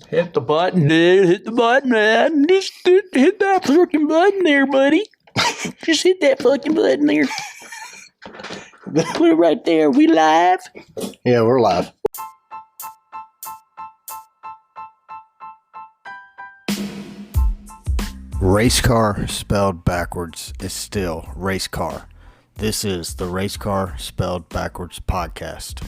Hit the button, dude. Hit the button, man. Just hit that fucking button there, buddy. Just hit that fucking button there. Put it right there. We live? Yeah, we're live. Race car spelled backwards is still race car. This is the Race Car Spelled Backwards podcast.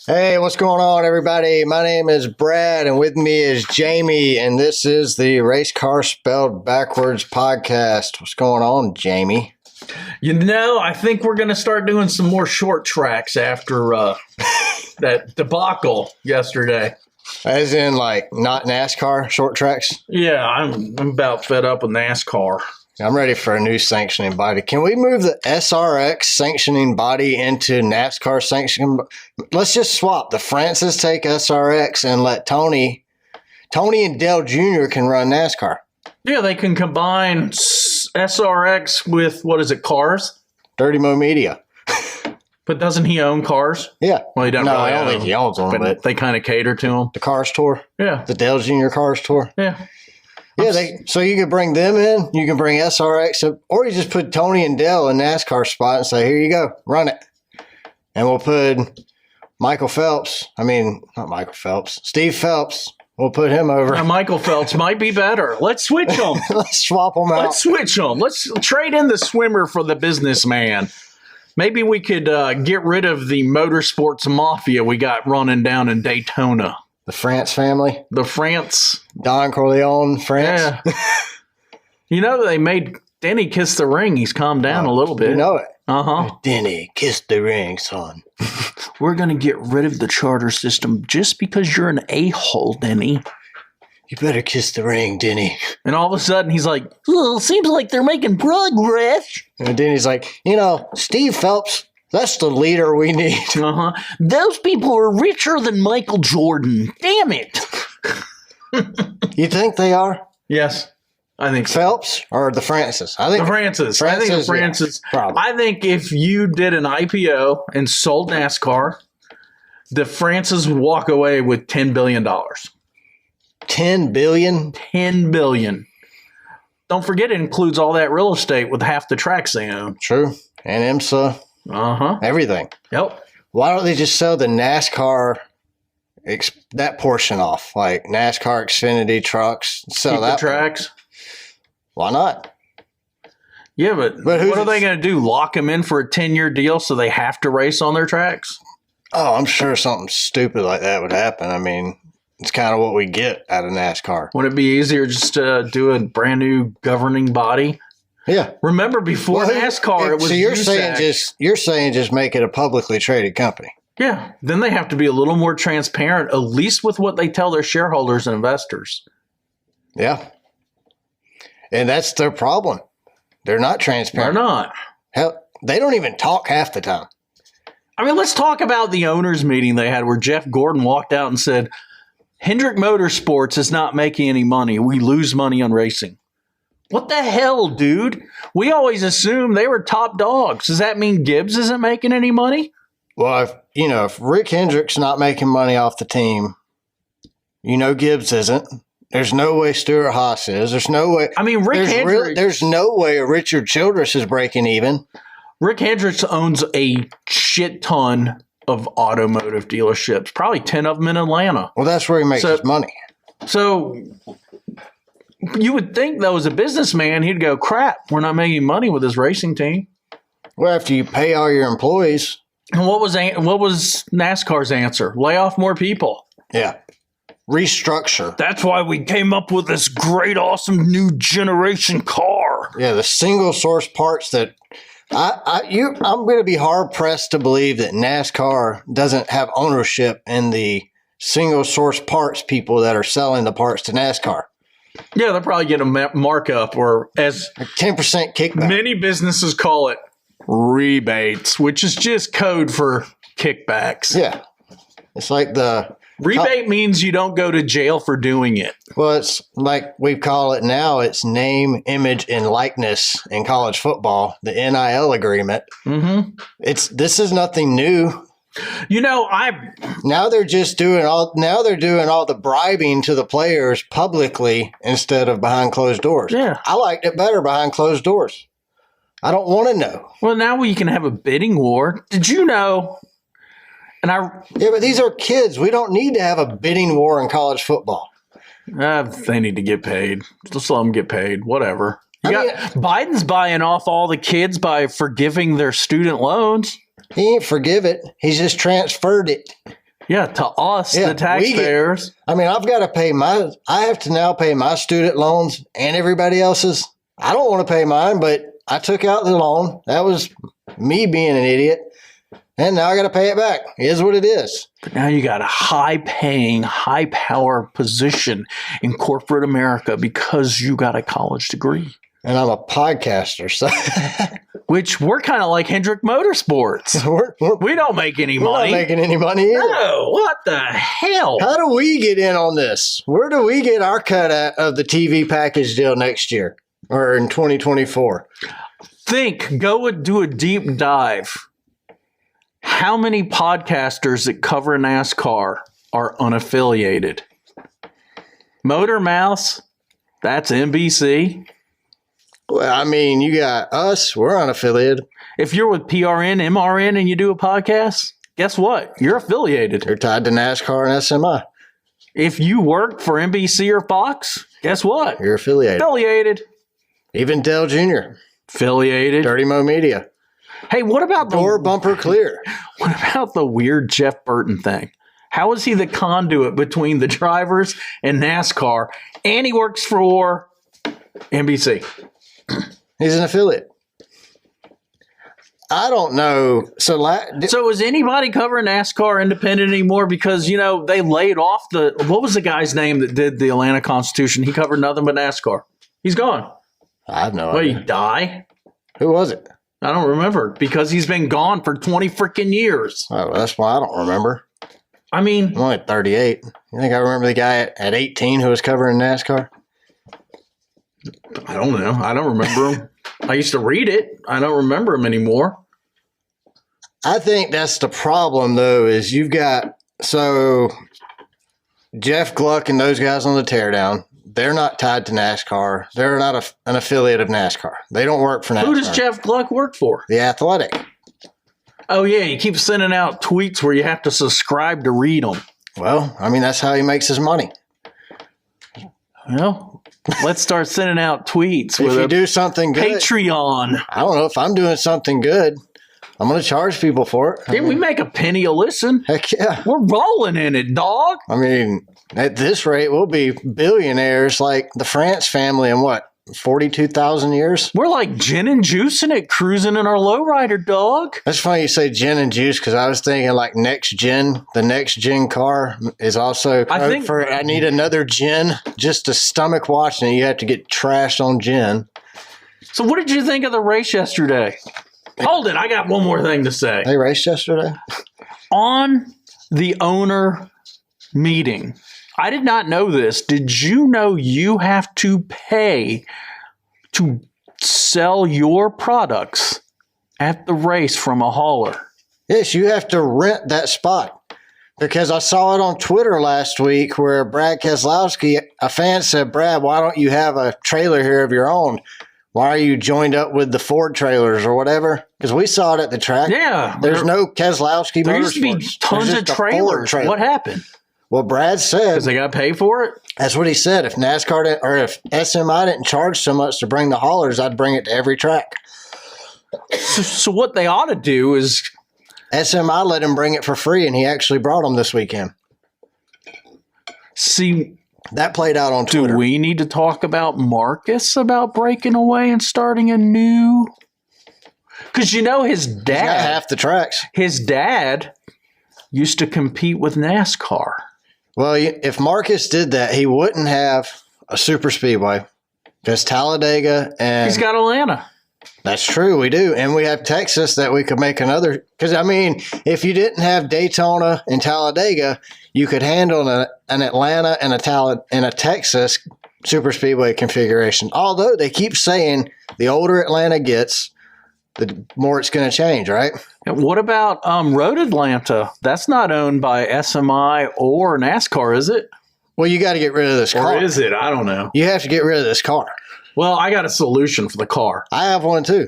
Hey, what's going on, everybody? My name is Brad, and with me is Jamie, and this is the Race Car Spelled Backwards podcast. What's going on, Jamie? You know, I think we're going to start doing some more short tracks after that debacle yesterday. As in, like, not NASCAR short tracks? Yeah, I'm about fed up with NASCAR. I'm ready for a new sanctioning body. Can we move the SRX sanctioning body into NASCAR sanctioning? Let's just swap. The Francis take SRX and let Tony and Dale Jr. can run NASCAR. Yeah, they can combine SRX with, what is it, cars? Dirty Mo Media. But doesn't he own cars? Yeah. Well, he doesn't really I don't think he owns them, but they kind of cater to him. The Cars Tour? Yeah. The Dale Jr. Cars Tour? Yeah. Yeah, so you can bring them in, you can bring SRX up, or you just put Tony and Dale in NASCAR spot and say, here you go, run it. And we'll put Steve Phelps, we'll put him over. Michael Phelps might be better. Let's switch them. Let's swap them out. Let's switch them. Let's trade in the swimmer for the businessman. Maybe we could get rid of the motorsports mafia we got running down in Daytona. The France family? The France. Don Corleone, France? Yeah. You know, they made Denny kiss the ring. He's calmed down a little bit. You know it. Uh-huh. Denny, kiss the ring, son. We're going to get rid of the charter system just because you're an a-hole, Denny. You better kiss the ring, Denny. And all of a sudden, he's like, oh, seems like they're making progress. And Denny's like, Steve Phelps, that's the leader we need. Uh-huh. Those people are richer than Michael Jordan. Damn it. You think they are? Yes, I think so. Phelps or the Francis? I think the Francis. I think the Francis. Yeah, I think if you did an IPO and sold NASCAR, the Francis would walk away with $10 billion. 10 billion? 10 billion. Don't forget it includes all that real estate with half the tracks they own. True. And IMSA. Uh-huh. Everything. Yep. Why don't they just sell the NASCAR, that portion off? Like NASCAR Xfinity trucks. Sell Keep that the tracks. Why not? Yeah, but what are they going to do? Lock them in for a 10-year deal so they have to race on their tracks? Oh, I'm sure something stupid like that would happen. I mean, it's kind of what we get out of NASCAR. Would it be easier just to do a brand new governing body? Yeah. Remember, before NASCAR, it was so you're saying just make it a publicly traded company. Yeah. Then they have to be a little more transparent, at least with what they tell their shareholders and investors. Yeah. And that's their problem. They're not transparent. They're not. Hell, they don't even talk half the time. I mean, let's talk about the owners' meeting they had where Jeff Gordon walked out and said, Hendrick Motorsports is not making any money. We lose money on racing. What the hell, dude? We always assumed they were top dogs. Does that mean Gibbs isn't making any money? Well, if Rick Hendrick's not making money off the team, Gibbs isn't. There's no way Stuart Haas is. There's no way. I mean, there's no way Richard Childress is breaking even. Rick Hendricks owns a shit ton of automotive dealerships, probably 10 of them in Atlanta. Well, that's where he makes his money. So you would think, though, as a businessman, he'd go, crap, we're not making money with this racing team. Well, after you pay all your employees. And what was NASCAR's answer? Lay off more people. Yeah. Restructure. That's why we came up with this great, awesome new generation car. Yeah, the single source parts that I'm going to be hard pressed to believe that NASCAR doesn't have ownership in the single source parts people that are selling the parts to NASCAR. Yeah, they'll probably get a markup, or as 10% kickback. Many businesses call it, rebates, which is just code for kickbacks. Yeah. It's like the rebate means you don't go to jail for doing it. Well, it's like we call it now. It's name, image, and likeness in college football, the NIL agreement. Mm-hmm. This is nothing new. Now they're doing all the bribing to the players publicly instead of behind closed doors. Yeah. I liked it better behind closed doors. I don't want to know. Well, now we can have a bidding war. Did you know? Yeah, but these are kids. We don't need to have a bidding war in college football. They need to get paid. Just let them get paid. Whatever. Biden's buying off all the kids by forgiving their student loans. He ain't forgive it. He's just transferred it. Yeah, to us, the taxpayers. I have to now pay my student loans and everybody else's. I don't want to pay mine, but I took out the loan. That was me being an idiot. And now I got to pay it back. It is what it is. But now you got a high-paying, high-power position in corporate America because you got a college degree. And I'm a podcaster, so which we're kind of like Hendrick Motorsports. We don't make any money. We're not making any money either. No, what the hell? How do we get in on this? Where do we get our cut of the TV package deal next year or in 2024? Go and do a deep dive. How many podcasters that cover NASCAR are unaffiliated? Motor Mouse, that's NBC. Well, you got us. We're unaffiliated. If you're with PRN, MRN, and you do a podcast, guess what? You're affiliated. They're tied to NASCAR and SMI. If you work for NBC or Fox, guess what? You're affiliated. Affiliated. Even Dell Jr. Affiliated. Dirty Mo Media. Hey, what about door bumper clear? What about the weird Jeff Burton thing? How is he the conduit between the drivers and NASCAR? And he works for NBC. He's an affiliate. I don't know. So is anybody covering NASCAR independent anymore? Because, they laid off what was the guy's name that did the Atlanta Constitution? He covered nothing but NASCAR. He's gone. I have no idea. He die? Who was it? I don't remember because he's been gone for 20 freaking years. Oh, that's why I don't remember. I'm only 38. You think I remember the guy at 18 who was covering NASCAR? I don't know. I don't remember him. I used to read it. I don't remember him anymore. I think that's the problem, though, is you've got Jeff Gluck and those guys on the teardown. They're not tied to NASCAR. They're not an affiliate of NASCAR. They don't work for NASCAR. Who does Jeff Gluck work for? The Athletic. Oh, yeah. He keeps sending out tweets where you have to subscribe to read them. Well, that's how he makes his money. Well, let's start sending out tweets. If you do something good. Patreon. I don't know. If I'm doing something good, I'm going to charge people for it. Didn't we make a penny a listen? Heck yeah. We're rolling in it, dog. At this rate, we'll be billionaires like the France family in 42,000 years? We're like gin and juicing it, cruising in our lowrider, dog. That's funny you say gin and juice because I was thinking like next gen. The next gen car is also I need another gin. Just to stomach watching it, you have to get trashed on gin. So what did you think of the race yesterday? Hold it. I got one more thing to say. They raced yesterday? On the owner meeting, I did not know this. Did you know you have to pay to sell your products at the race from a hauler? Yes, you have to rent that spot. Because I saw it on Twitter last week where Brad Keselowski, a fan said, Brad, why don't you have a trailer here of your own? Why are you joined up with the Ford trailers or whatever? Because we saw it at the track. Yeah. There's no Keselowski There used to be tons of trailers. What happened? Well, Brad said... Because they got to pay for it? That's what he said. If NASCAR if SMI didn't charge so much to bring the haulers, I'd bring it to every track. So what they ought to do is... SMI let him bring it for free, and he actually brought them this weekend. See... That played out on Twitter. Do we need to talk about Marcus about breaking away and starting a new... Because his dad... He's got half the tracks. His dad used to compete with NASCAR. Well, if Marcus did that, he wouldn't have a super speedway. Because Talladega and... He's got Atlanta. That's true, we do. And we have Texas that we could make another... Because, if you didn't have Daytona and Talladega, you could handle an Atlanta and a Texas super speedway configuration. Although they keep saying the older Atlanta gets, the more it's going to change, right? And what about Road Atlanta? That's not owned by SMI or NASCAR, is it? Well, you got to get rid of this car. Or is it? I don't know. You have to get rid of this car. Well, I got a solution for the car. I have one too.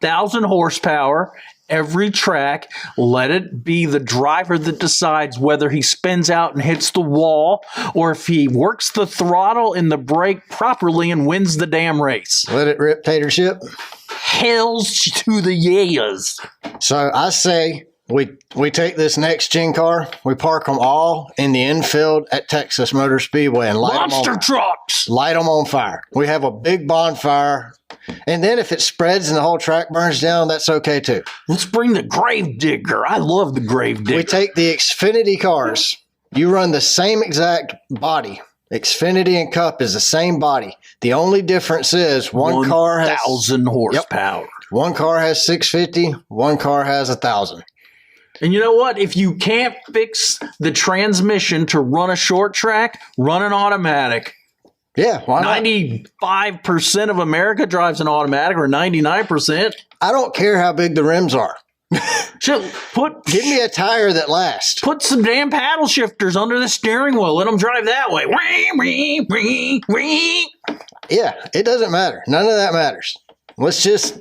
1,000 horsepower, every track. Let it be the driver that decides whether he spins out and hits the wall or if he works the throttle and the brake properly and wins the damn race. Let it rip, tater chip. Hells to the yeahs. So I say we take this next gen car, we park them all in the infield at Texas Motor Speedway and Monster trucks. Light them on fire. We have a big bonfire. And then if it spreads and the whole track burns down, that's okay too. Let's bring the grave digger. I love the grave digger. We take the Xfinity cars. You run the same exact body. Xfinity and Cup is the same body. The only difference is one car has 1,000 horsepower. Yep, one car has 650, one car has 1,000. And you know what? If you can't fix the transmission to run a short track, run an automatic. Yeah, why not? 95% of America drives an automatic, or 99%. I don't care how big the rims are. Give me a tire that lasts. Put some damn paddle shifters under the steering wheel. Let them drive that way. Yeah, it doesn't matter. None of that matters. Let's just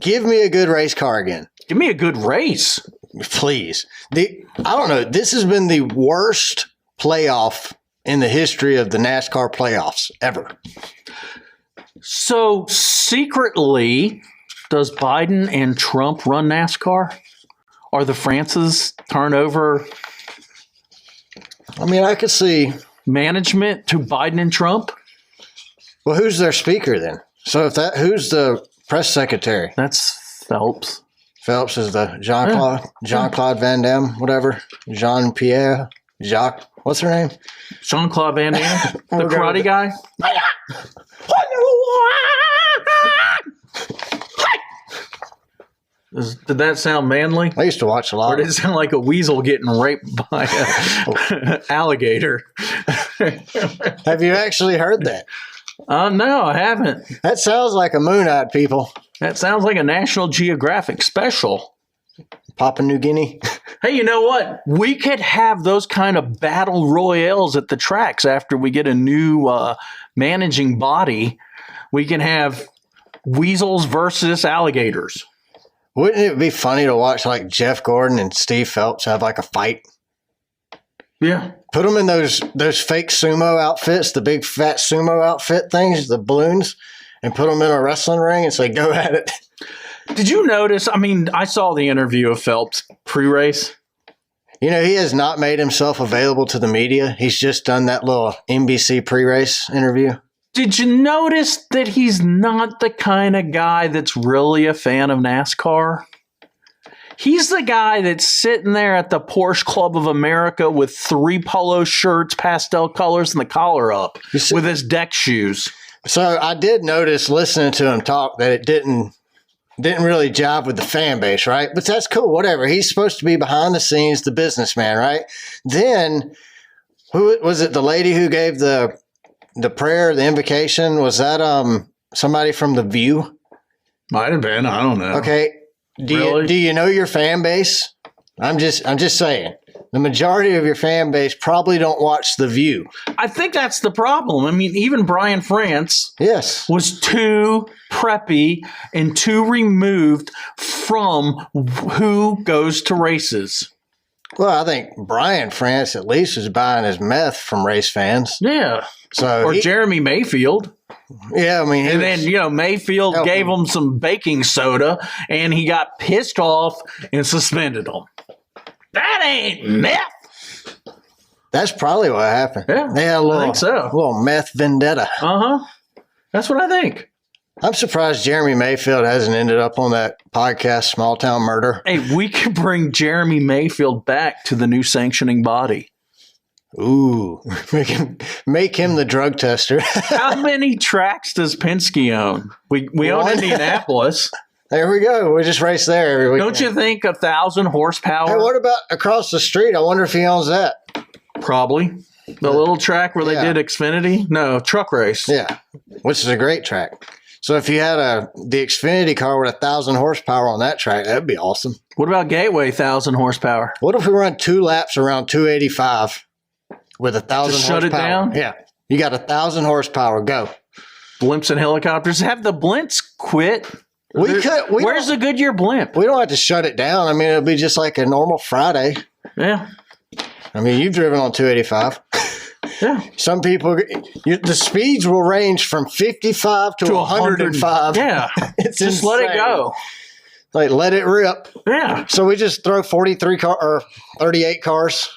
give me a good race car again. Give me a good race. Please. I don't know. This has been the worst playoff in the history of the NASCAR playoffs ever. So secretly, does Biden and Trump run NASCAR? Are the Frances turn over? I mean, I could see management to Biden and Trump. Well, who's their speaker then? So who's the press secretary? That's Phelps. Phelps is the Jean-Claude Van Damme, whatever. Jean-Pierre, Jacques, what's her name? Jean-Claude Van Damme, the karate guy. Did that sound manly? I used to watch a lot. Or did it sound like a weasel getting raped by an alligator? Have you actually heard that? No, I haven't. That sounds like a moon-eyed people. That sounds like a National Geographic special. Papua New Guinea. Hey, you know what? We could have those kind of battle royales at the tracks after we get a new managing body. We can have weasels versus alligators. Wouldn't it be funny to watch like Jeff Gordon and Steve Phelps have like a fight? Yeah. Put them in those fake sumo outfits, the big fat sumo outfit things, the balloons, and put them in a wrestling ring and say, go at it. Did you notice? I mean, I saw the interview of Phelps pre-race. You know, he has not made himself available to the media. He's just done that little NBC pre-race interview. Did you notice that he's not the kind of guy that's really a fan of NASCAR? He's the guy that's sitting there at the Porsche Club of America with 3 polo shirts, pastel colors, and the collar up with his deck shoes. So I did notice listening to him talk that it didn't really jive with the fan base, right? But that's cool, whatever. He's supposed to be behind the scenes, the businessman, right? Then, who was it? The lady who gave the prayer, the invocation, was that somebody from The View? Might have been. I don't know. Okay. Do you know your fan base? I'm just saying. The majority of your fan base probably don't watch The View. I think that's the problem. I mean, even Brian France was too preppy and too removed from who goes to races. Well, I think Brian France at least was buying his meth from race fans. Yeah. Or Jeremy Mayfield. Yeah, I mean, then Mayfield gave him some baking soda, and he got pissed off and suspended him. That ain't meth. That's probably what happened. Yeah, they had I think so. A little meth vendetta. That's what I think. I'm surprised Jeremy Mayfield hasn't ended up on that podcast, Small Town Murder. Hey, we could bring Jeremy Mayfield back to the new sanctioning body. Ooh, make him the drug tester. How many tracks does Penske own? We own Indianapolis. There we go. We just race there every weekend. Don't you think 1,000 horsepower? Hey, what about across the street? I wonder if he owns that. Probably. The little track where they did Xfinity? No, truck race. Yeah, which is a great track. So if you had the Xfinity car with 1,000 horsepower on that track, that'd be awesome. What about Gateway 1,000 horsepower? What if we run 2 laps around 285 with 1,000 Just horsepower? shut it down? Yeah. You got 1,000 horsepower. Go. Blimps and helicopters. Have the blimps quit. Where's the Goodyear blimp? We don't have to shut it down. I mean, it'll be just like a normal Friday. Yeah. I mean, you've driven on 285. Yeah. Some people, the speeds will range from 55 to 105. Yeah. It's just insane. let it go. Like, let it rip. Yeah. So we just throw 38 cars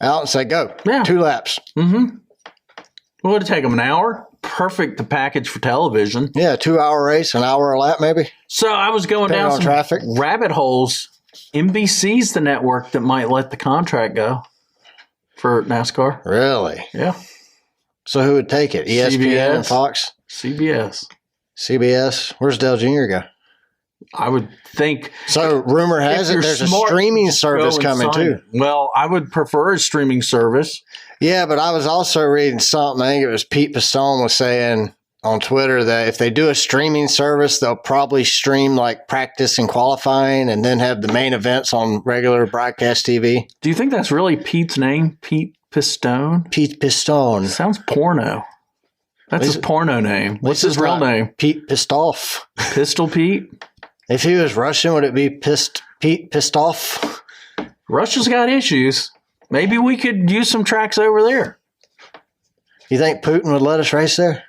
out and say, go. Yeah. 2 laps. Mm-hmm. What would it take them, an hour? Perfect to package for television. Yeah, 2-hour race, an hour a lap maybe. So I was going down some traffic. rabbit holes. NBC's the network that might let the contract go for NASCAR. Really? Yeah. So who would take it? ESPN and Fox? CBS. CBS? Where's Dale Jr. go? I would think. So rumor has it there's a streaming service coming too. Well, I would prefer a streaming service. Yeah, but I was also reading something. I think it was Pete Pistone was saying on Twitter that if they do a streaming service, they'll probably stream like practice and qualifying and then have the main events on regular broadcast TV. Do you think that's really Pete's name? Pete Pistone? Pete Pistone. Sounds porno. That's his porno name. What's his real name? Pete Pistoff. Pistol Pete? If he was Russian, would it be Pete Pistoff? Russia's got issues. Maybe we could use some tracks over there. You think Putin would let us race there?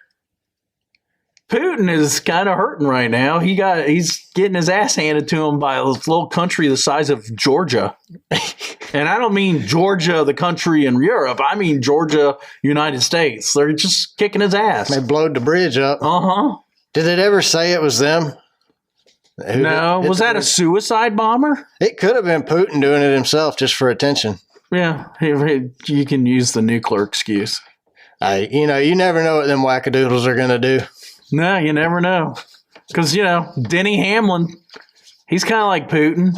Putin is kind of hurting right now. He's getting his ass handed to him by a little country the size of Georgia. And I don't mean Georgia, the country in Europe. I mean Georgia, United States. They're just kicking his ass. They blowed the bridge up. Uh-huh. Did it ever say it was them? No. Was that a suicide bomber? It could have been Putin doing it himself just for attention. Yeah. You can use the nuclear excuse. You never know what them wackadoodles are going to do. No, you never know. Because, Denny Hamlin, he's kind of like Putin.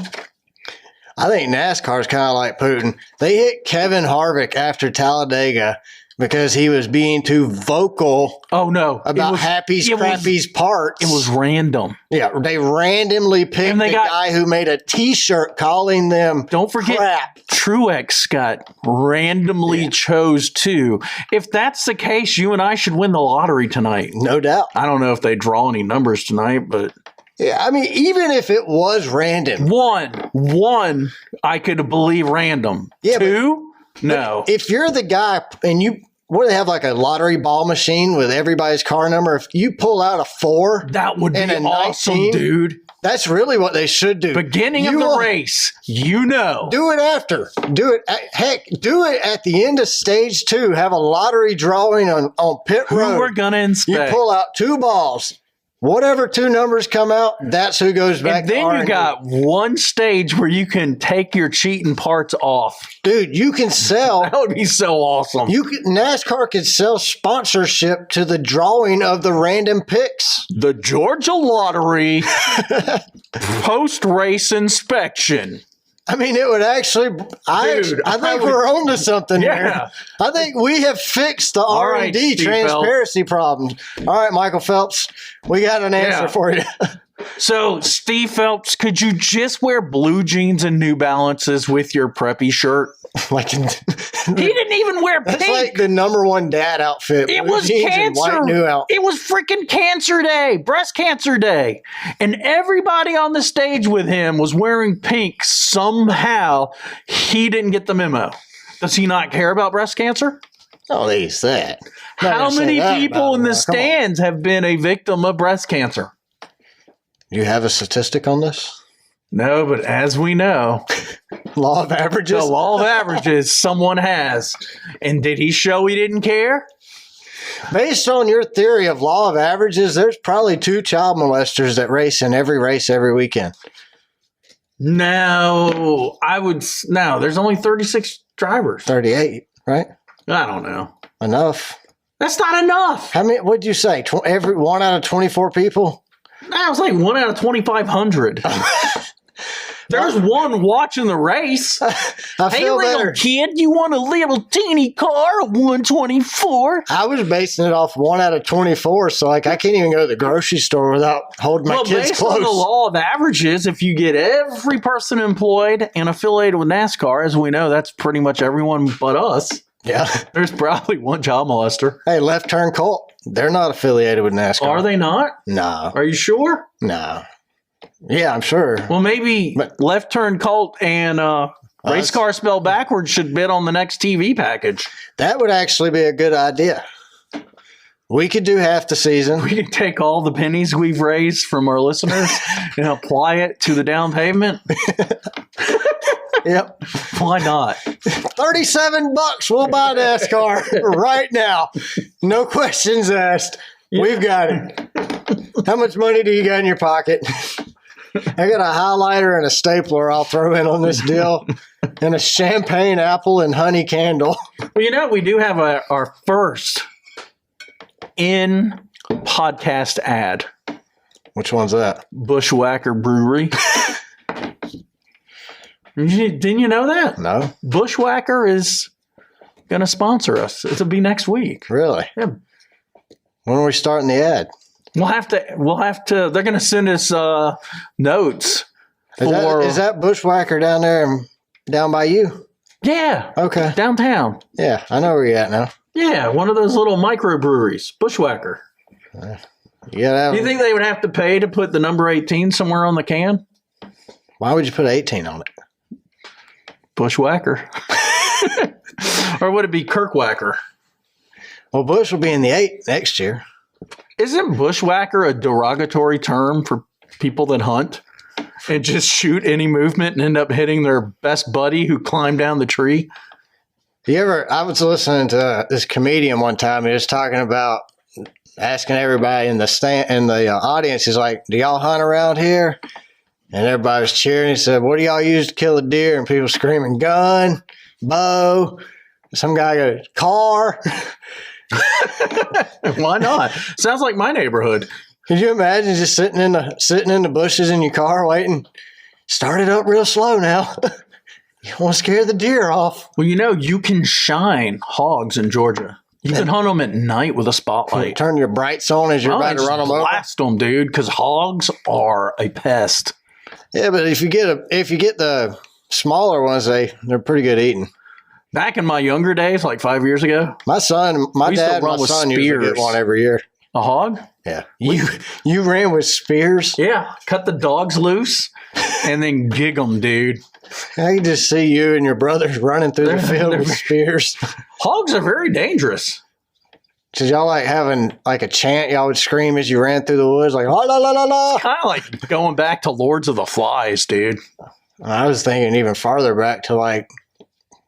I think NASCAR's kind of like Putin. They hit Kevin Harvick after Talladega because he was being too vocal about Happy's Crappy's parts. It was random. Yeah, they randomly picked the guy who made a T-shirt calling them Don't forget, crap. Truex got randomly chose too. If that's the case, you and I should win the lottery tonight. No doubt. I don't know if they draw any numbers tonight, but... Yeah, I mean, even if it was random. One, I could believe random. Yeah, 2, no. If you're the guy and what do they have, like a lottery ball machine with everybody's car number? If you pull out a 4, that would be awesome, 19, dude. That's really what they should do. Beginning of the race, Do it after. Do it. Heck, do it at the end of stage 2. Have a lottery drawing on pit road. Who we're going to inspect. You pull out 2 balls. Whatever 2 numbers come out, that's who goes back. And then you got one stage where you can take your cheating parts off. Dude, you can sell. That would be so awesome. NASCAR could sell sponsorship to the drawing of the random picks. The Georgia Lottery post-race inspection. I mean, it would actually. I think we're on to something here. I think we have fixed the R&D transparency problems. All right, Michael Phelps, we got an answer for you. So, Steve Phelps, could you just wear blue jeans and New Balances with your preppy shirt? He didn't even wear pink. That's like the #1 dad outfit. It was cancer. It was freaking cancer day, breast cancer day. And everybody on the stage with him was wearing pink. Somehow, he didn't get the memo. Does he not care about breast cancer? Oh, they said. How many people in the stands have been a victim of breast cancer? Do you have a statistic on this? No, but as we know, law of averages. The law of averages, someone has. And did he show he didn't care? Based on your theory of law of averages, there's probably 2 child molesters that race in every race every weekend. No, there's only 36 drivers. 38, right? I don't know. Enough. That's not enough. How many? What'd you say? Every 1 out of 24 people? That was like 1 out of 2,500. There's one watching the race. I Hey, feel little better. kid, you want a little teeny car, a 124? I was basing it off 1 out of 24, so like I can't even go to the grocery store without holding my Well, kids based on the close. law of averages, if you get every person employed and affiliated with NASCAR, as we know, that's pretty much everyone but us. Yeah. There's probably one child molester. Hey, Left Turn Cult. They're not affiliated with NASCAR. Are they not? No. Are you sure? No. Yeah, I'm sure. Well, maybe But- Left Turn Cult and Race Car Spelled Backwards should bid on the next TV package. That would actually be a good idea. We could do half the season. We can take all the pennies we've raised from our listeners and apply it to the down payment. Yep. Why not? $37. We'll buy NASCAR right now. No questions asked. We've got it. How much money do you got in your pocket? I got a highlighter and a stapler I'll throw in on this deal, and a champagne apple and honey candle. Well, you know, we do have our first in podcast ad. Which one's that? Bushwhacker Brewery. Didn't you know that? No? Bushwhacker is going to sponsor us. It'll be next week. Really? Yeah. When are we starting the ad? We'll have to, they're going to send us notes Is that Bushwhacker down there, down by you? Yeah. Okay. Downtown. Yeah, I know where you're at now. Yeah. One of those little microbreweries. Bushwhacker. You gotta have, Do you think they would have to pay to put the number 18 somewhere on the can? why would you put 18 on it? Bushwhacker. Or would it be Kirkwhacker? Well, Bush will be in the 8 next year. Isn't bushwhacker a derogatory term for people that hunt and just shoot any movement and end up hitting their best buddy who climbed down the tree? I was listening to this comedian one time. He was talking about asking everybody in the audience. He's like, "Do y'all hunt around here?" And everybody was cheering. He said, "What do y'all use to kill a deer?" And people screaming, "Gun, bow." Some guy goes, "Car." Why not? Sounds like my neighborhood. Could you imagine just sitting in the bushes in your car waiting? Start it up real slow now. You don't want to scare the deer off. Well, you know, you can shine hogs in Georgia. You can hunt them at night with a spotlight. Turn your brights on as you're about to run them over. Blast them, dude, because hogs are a pest. Yeah, but if you get the smaller ones, they're pretty good eating. Back in my younger days, like 5 years ago, My son, my We used to dad, and my run with son used to get spears. one every year. a hog. Yeah, you ran with spears. Yeah, cut the dogs loose and then gig them, dude. I can just see you and your brothers running through the field with spears. Hogs are very dangerous. Did y'all like having like a chant y'all would scream as you ran through the woods, like la la la la la? Kind of like going back to Lords of the Flies, dude. I was thinking even farther back to like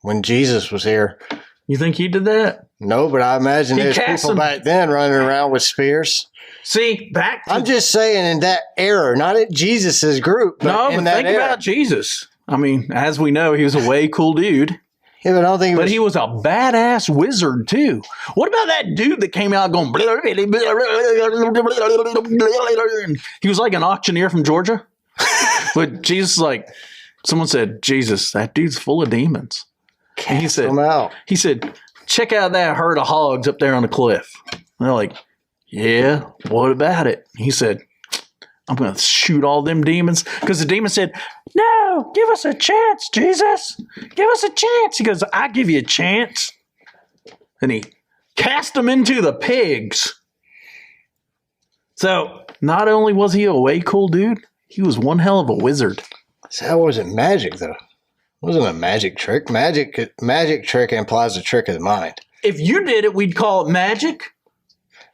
when Jesus was here. You think he did that? No, but I imagine He there's cast people them- back then running around with spears. See, back to I'm just saying in that era, not at Jesus's group, but no, in but that think era. about Jesus. I mean, as we know, he was a way cool dude, Yeah, but I don't think it but was, he was a badass wizard too. What about that dude that came out going? And he was like an auctioneer from Georgia. But Jesus, like someone said, Jesus, that dude's full of demons. And he said, come out. check out that herd of hogs up there on the cliff. And they're like, yeah, what about it? He said, I'm going to shoot all them demons. Because the demon said, no, give us a chance, Jesus. Give us a chance. He goes, I give you a chance. And he cast them into the pigs. So not only was he a way cool dude, he was one hell of a wizard. So that wasn't magic, though. It wasn't a magic trick. Magic trick implies a trick of the mind. If you did it, we'd call it magic.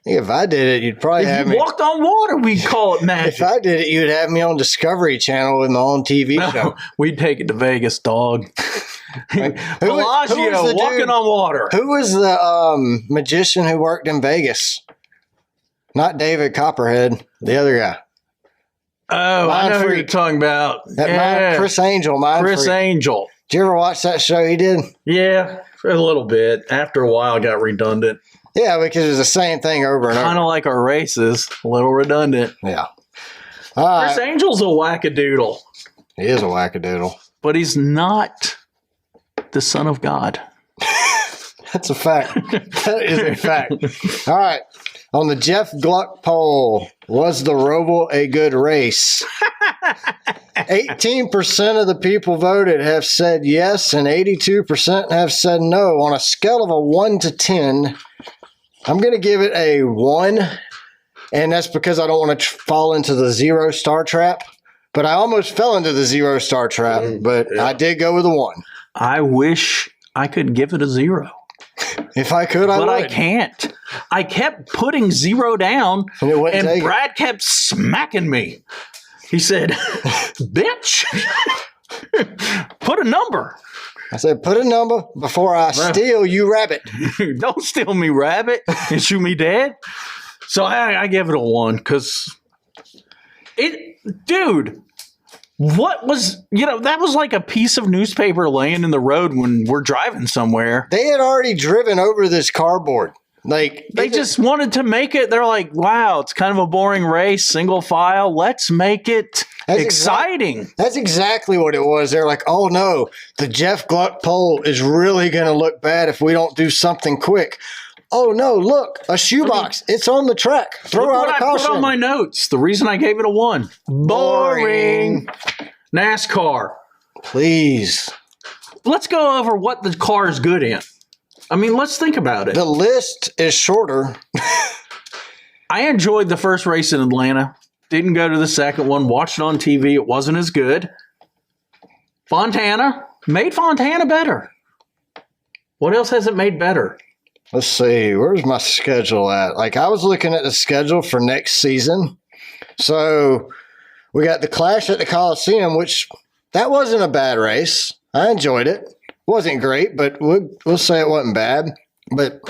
If I did it, you'd probably have If me. you walked on water, we'd call it magic. If I did it, you'd have me on Discovery Channel with my own TV show. No, we'd take it to Vegas, dog. Like, who was Bellagio the walking dude- on water. Who was the magician who worked in Vegas? Not David Copperhead, the other guy. Oh, I Mind know who you're Freak. talking about. Chris Angel. Chris Angel. Did you ever watch that show he did? Yeah, for a little bit. After a while, it got redundant. Yeah, because it was the same thing over and Kind over. of like our races, a little redundant. Yeah. All Chris right. Angel's a wackadoodle. He is a wackadoodle. But he's not the son of God. That's a fact. That is a fact. All right. On the Jeff Gluck poll, was the Roval a good race? 18% of the people voted have said yes, and 82% have said no. On a scale of a 1 to 10, I'm going to give it a 1, and that's because I don't want to fall into the 0-star trap. But I almost fell into the 0-star trap, but I did go with a 1. I wish I could give it a 0. If I could, I would. But I can't. I kept putting 0 down, and Brad kept smacking me. He said, bitch, put a number. I said, put a number before I steal you, rabbit. Don't steal me, rabbit, and shoot me dead. So I gave it a 1 because dude, what was, that was like a piece of newspaper laying in the road when we're driving somewhere. They had already driven over this cardboard. Like they just wanted to make it. They're like, wow, it's kind of a boring race, single file. Let's make it exciting. That's exactly what it was. They're like, oh no, the Jeff Gluck poll is really going to look bad if we don't do something quick. Oh no, look, a shoebox. It's on the track. Throw out a caution. I put on my notes. The reason I gave it a 1. Boring. NASCAR. Please. Let's go over what the car is good in. I mean, let's think about it. The list is shorter. I enjoyed the first race in Atlanta. Didn't go to the second one. Watched it on TV. It wasn't as good. Fontana. Made Fontana better. What else has it made better? Let's see. Where's my schedule at? Like, I was looking at the schedule for next season. So, we got the Clash at the Coliseum, which that wasn't a bad race. I enjoyed it. Wasn't great, but we'll say it wasn't bad. But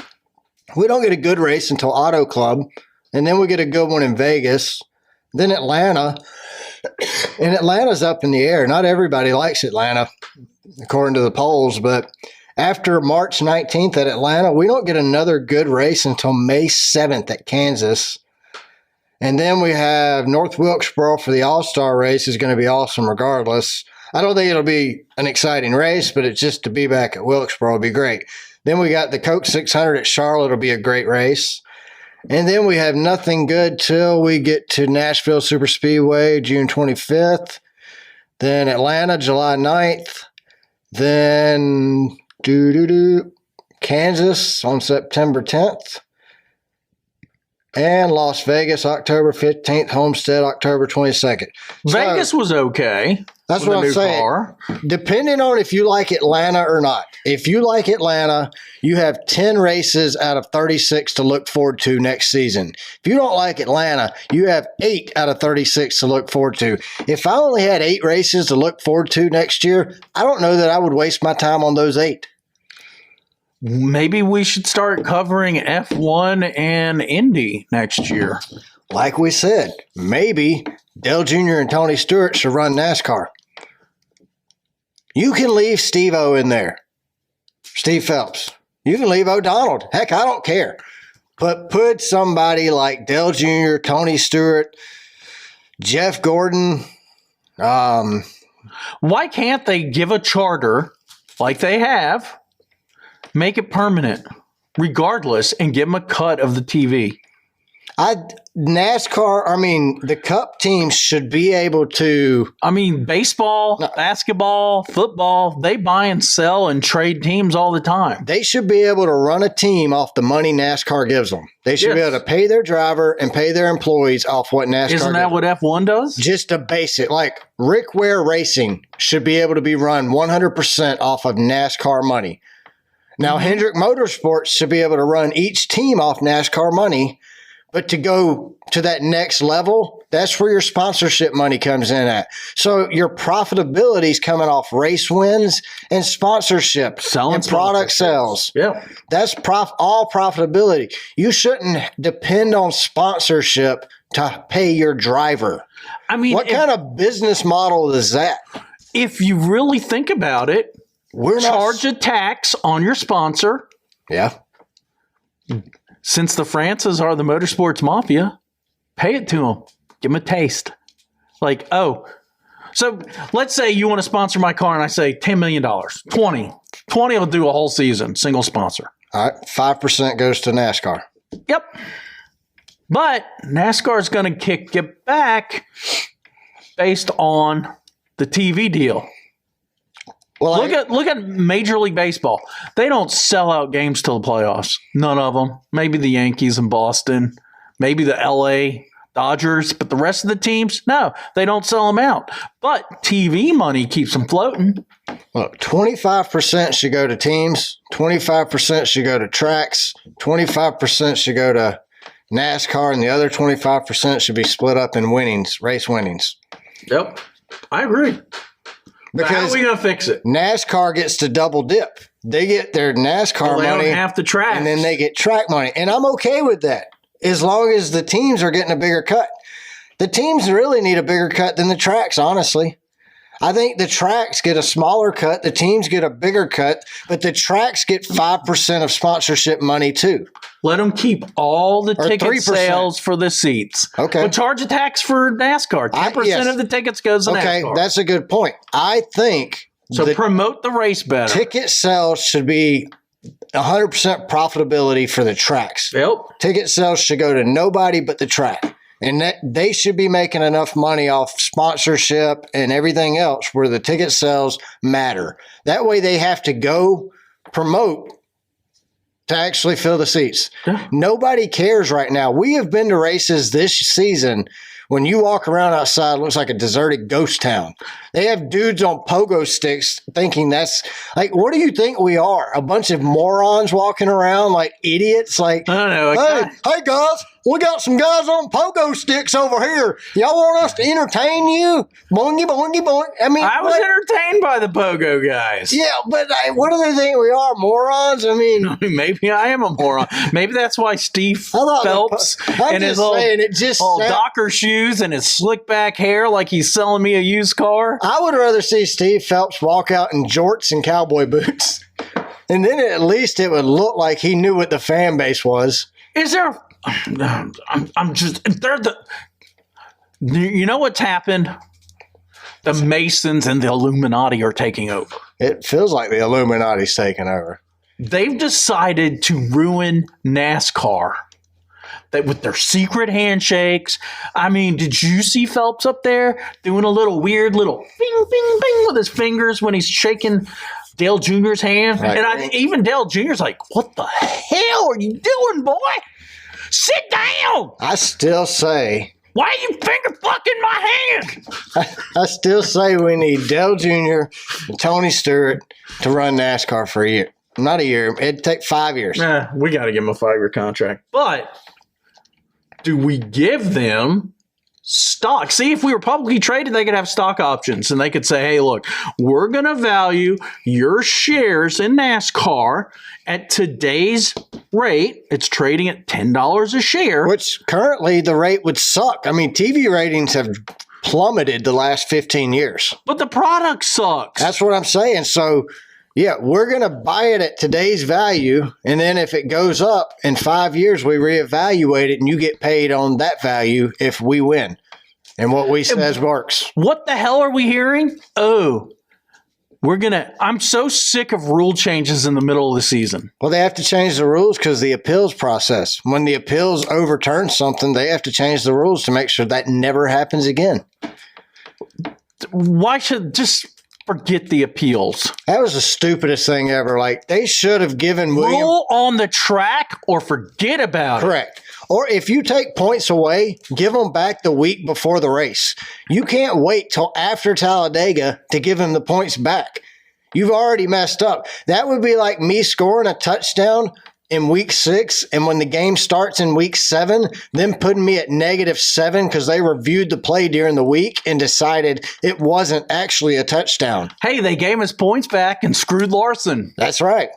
we don't get a good race until Auto Club, and then we get a good one in Vegas. Then Atlanta, and Atlanta's up in the air. Not everybody likes Atlanta, according to the polls, but after March 19th at Atlanta, we don't get another good race until May 7th at Kansas. And then we have North Wilkesboro for the All-Star race is going to be awesome regardless. I don't think it'll be an exciting race, but it's just to be back at Wilkesboro will be great. Then we got the Coke 600 at Charlotte. It'll be a great race. And then we have nothing good till we get to Nashville Superspeedway, June 25th. Then Atlanta, July 9th. Then Kansas on September 10th. And Las Vegas, October 15th. Homestead, October 22nd. Vegas was okay. That's what I'm saying. Car. Depending on if you like Atlanta or not. If you like Atlanta, you have 10 races out of 36 to look forward to next season. If you don't like Atlanta, you have 8 out of 36 to look forward to. If I only had 8 races to look forward to next year, I don't know that I would waste my time on those 8. Maybe we should start covering F1 and Indy next year. Like we said, maybe Dale Jr. and Tony Stewart should run NASCAR. You can leave Steve-O in there. Steve Phelps. You can leave O'Donnell. Heck, I don't care. But put somebody like Dale Jr., Tony Stewart, Jeff Gordon. Why can't they give a charter like they have, make it permanent, regardless, and give them a cut of the TV? The Cup teams should be able to. Baseball, basketball, football, they buy and sell and trade teams all the time. They should be able to run a team off the money NASCAR gives them. They should be able to pay their driver and pay their employees off what NASCAR gives them. Isn't that what F1 does? Just a basic. Like Rick Ware Racing should be able to be run 100% off of NASCAR money. Now, Hendrick Motorsports should be able to run each team off NASCAR money. But to go to that next level, that's where your sponsorship money comes in at. So your profitability is coming off race wins and sponsorship and product sales. Yeah. That's all profitability. You shouldn't depend on sponsorship to pay your driver. What kind of business model is that? If you really think about it, charge a tax on your sponsor. Yeah. Since the Frances are the motorsports mafia, pay it to them. Give them a taste. Like, oh, So let's say you want to sponsor my car and I say $10 million, 20 will do a whole season, single sponsor. All right, 5% goes to NASCAR. Yep. But NASCAR is going to kick you back based on the TV deal. Well, Look at Major League Baseball. They don't sell out games till the playoffs. None of them. Maybe the Yankees in Boston. Maybe the LA Dodgers. But the rest of the teams, no, they don't sell them out. But TV money keeps them floating. look, 25% should go to teams, 25% should go to tracks, 25% should go to NASCAR, and the other 25% should be split up in race winnings. Yep. I agree. But how are we going to fix it? NASCAR gets to double dip. They get their NASCAR They money don't have the tracks. and then they get track money. And I'm okay with that as long as the teams are getting a bigger cut. The teams really need a bigger cut than the tracks, honestly. I think the tracks get a smaller cut, the teams get a bigger cut, but the tracks get 5% of sponsorship money too. Let them keep all the Or ticket 3%. sales for the seats. Okay. But charge a tax for NASCAR. 10% yes. of the tickets goes to Okay, NASCAR. that's a good point. I think So the promote the race better. ticket sales should be 100% profitability for the tracks. Yep. Ticket sales should go to nobody but the track. And that they should be making enough money off sponsorship and everything else where the ticket sales matter. That way they have to go promote to actually fill the seats. Yeah. Nobody cares right now. We have been to races this season. When you walk around outside, it looks like a deserted ghost town. They have dudes on pogo sticks thinking that's like, what do you think we are? A bunch of morons walking around like idiots? Like, I don't know. hey guys, we got some guys on pogo sticks over here. Y'all want us to entertain you? Boingy, boingy, boing. I mean, I was entertained by the Pogo guys. yeah, but what do they think we are? Morons? I mean, Maybe I am a moron. Maybe that's why Steve Phelps I'm and his just little, saying, it just little Docker shoes and his slick back hair like he's selling me a used car. I would rather see Steve Phelps walk out in jorts and cowboy boots. And then at least it would look like he knew what the fan base was. Is there? I'm just. They're the. You know what's happened? The Masons and the Illuminati are taking over. It feels like the Illuminati's taking over. They've decided to ruin NASCAR. That with their secret handshakes. I mean, did you see Phelps up there doing a little weird little bing, bing, bing with his fingers when he's shaking Dale Jr.'s hand? Right. And even Dale Jr.'s like, what the hell are you doing, boy? Sit down. I still say, Why are you finger fucking my hand? I still say we need Dale Jr. and Tony Stewart to run NASCAR for a year. Not a year. It'd take 5 years. Nah, we got to give him a 5-year contract. But do we give them stock? See, if we were publicly traded, they could have stock options and they could say, hey, look, we're going to value your shares in NASCAR at today's rate. It's trading at $10 a share. Which currently the rate would suck. I mean, TV ratings have plummeted the last 15 years. But the product sucks. That's what I'm saying. So, yeah, we're going to buy it at today's value. And then if it goes up in 5 years, we reevaluate it and you get paid on that value if we win. And what we says works. What the hell are we hearing? Oh, I'm so sick of rule changes in the middle of the season. Well, they have to change the rules because the appeals process. When the appeals overturn something, they have to change the rules to make sure that never happens again. Why should just forget the appeals? That was the stupidest thing ever. Like, they should have given William. Rule on the track or forget about it. Correct. Or if you take points away, give them back the week before the race. You can't wait till after Talladega to give them the points back. You've already messed up. That would be like me scoring a touchdown in week 6, and when the game starts in week 7, them putting me at -7 because they reviewed the play during the week and decided it wasn't actually a touchdown. Hey, they gave us points back and screwed Larson. That's right.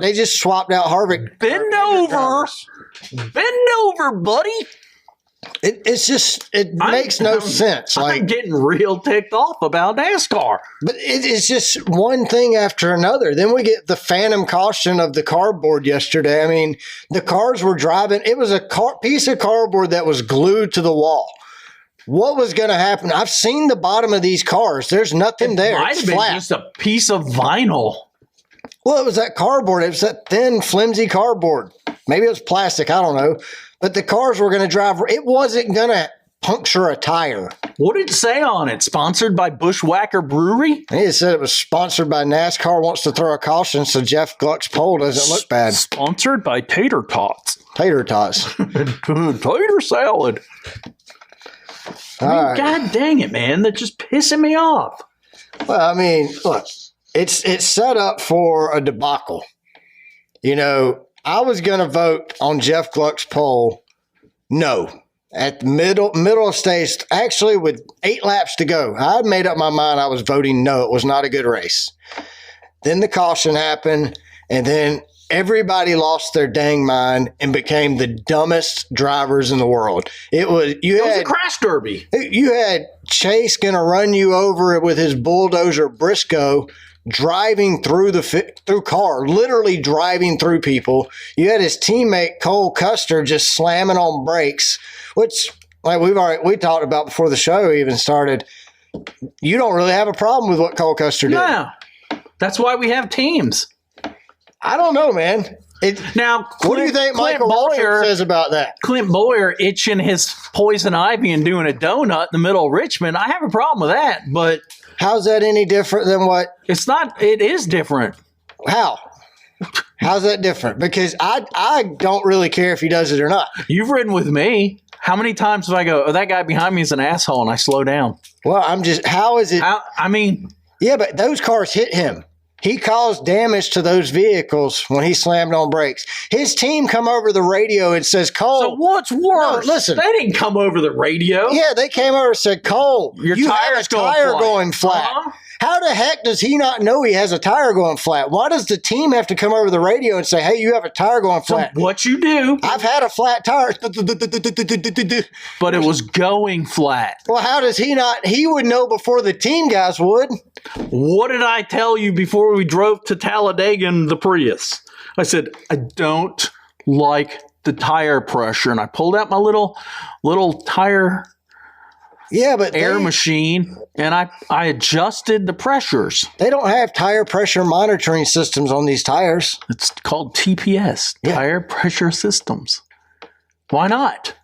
They just swapped out Harvick. Bend over. Bend over, buddy. It makes no sense. I'm getting real ticked off about NASCAR. But it's just one thing after another. Then we get the phantom caution of the cardboard yesterday. I mean, the cars were driving. It was a piece of cardboard that was glued to the wall. what was going to happen. I've seen the bottom of these cars. There's nothing there. Might It's have been flat. just a piece of vinyl. Well, it was that cardboard. It was that thin, flimsy cardboard. Maybe it was plastic. I don't know. But the cars were going to drive. It wasn't going to puncture a tire. What did it say on it? Sponsored by Bushwhacker Brewery? It said it was sponsored by NASCAR wants to throw a caution so Jeff Gluck's pole doesn't look bad. Sponsored by Tater Tots. Tater tots. Tater salad. All right. God dang it, man. That's just pissing me off. Well, I mean, look, it's set up for a debacle. You know, I was going to vote on Jeff Gluck's poll no. At the middle of stage, actually with 8 laps to go, I had made up my mind I was voting no. It was not a good race. Then the caution happened, and then everybody lost their dang mind and became the dumbest drivers in the world. It was a crash derby. You had Chase going to run you over with his bulldozer Briscoe, driving through car, literally driving through people. You had his teammate Cole Custer just slamming on brakes, which, like we talked about before the show even started. You don't really have a problem with what Cole Custer did. No, that's why we have teams. I don't know, man. What do you think Michael Boyer says about that? Clint Boyer itching his poison ivy and doing a donut in the middle of Richmond. I have a problem with that, but how's that any different than what? It's not. It is different. How? How's that different? Because I don't really care if he does it or not. You've ridden with me. How many times do I go, oh, that guy behind me is an asshole, and I slow down? Well, how is it? Yeah, but those cars hit him. He caused damage to those vehicles when he slammed on brakes. His team come over the radio and says, Cole. So what's worse? No, listen. They didn't come over the radio. Yeah, they came over and said, Cole, you have a tire going flat. Uh-huh. How the heck does he not know he has a tire going flat? Why does the team have to come over the radio and say, hey, you have a tire going flat? So what you do. I've had a flat tire. But it was going flat. Well, how does he not? He would know before the team guys would. What did I tell you before we drove to Talladega in the Prius? I said, I don't like the tire pressure. And I pulled out my little tire air machine, and I adjusted the pressures. They don't have tire pressure monitoring systems on these tires. It's called TPS, tire pressure systems. Why not?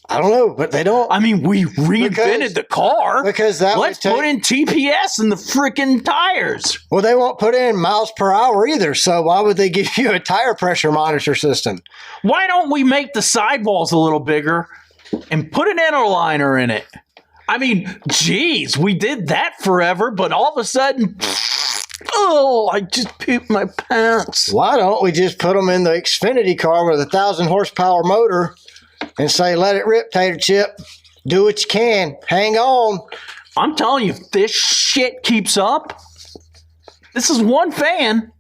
I don't know, but they don't. I mean, we reinvented the car. Because let's put in TPS in the freaking tires. Well, they won't put in miles per hour either, so why would they give you a tire pressure monitor system? Why don't we make the sidewalls a little bigger and put an interliner in it? I mean, geez, we did that forever, but all of a sudden, oh, I just pooped my pants. Why don't we just put them in the Xfinity car with a 1,000 horsepower motor and say, let it rip, Tater Chip. Do what you can. Hang on. I'm telling you, if this shit keeps up, this is one fan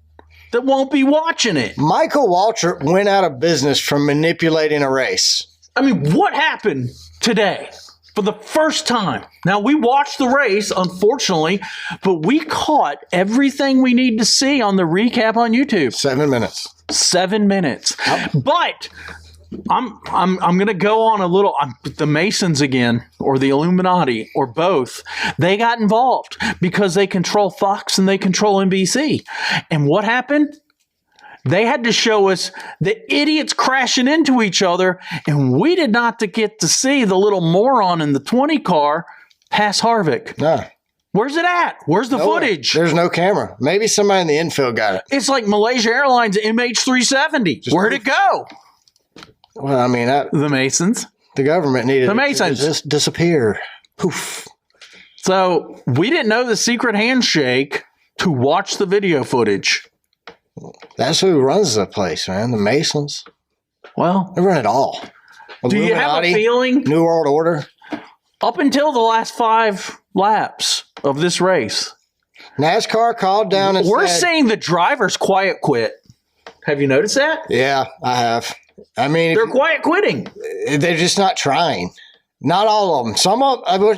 that won't be watching it. Michael Waltrip went out of business from manipulating a race. I mean, what happened today? For the first time. Now, we watched the race, unfortunately, but we caught everything we need to see on the recap on YouTube. 7 minutes. 7 minutes. But I'm going to go on a little. The Masons again, or the Illuminati, or both. They got involved because they control Fox and they control NBC. And what happened? They had to show us the idiots crashing into each other, and we did not get to see the little moron in the 20 car pass Harvick. No. Where's it at? Where's the footage? There's no camera. Maybe somebody in the infield got it. It's like Malaysia Airlines MH370. Where'd it go? Well, I mean, the Masons. The government needed the Masons to just disappear. Poof. So we didn't know the secret handshake to watch the video footage. That's who runs the place, man. The Masons. Well, they run it all. Do you have a feeling? New World Order. Up until the last 5 laps of this race, NASCAR called down and we're seeing the drivers quiet quit. Have you noticed that? Yeah, I have. I mean, they're quiet quitting. They're just not trying. Not all of them.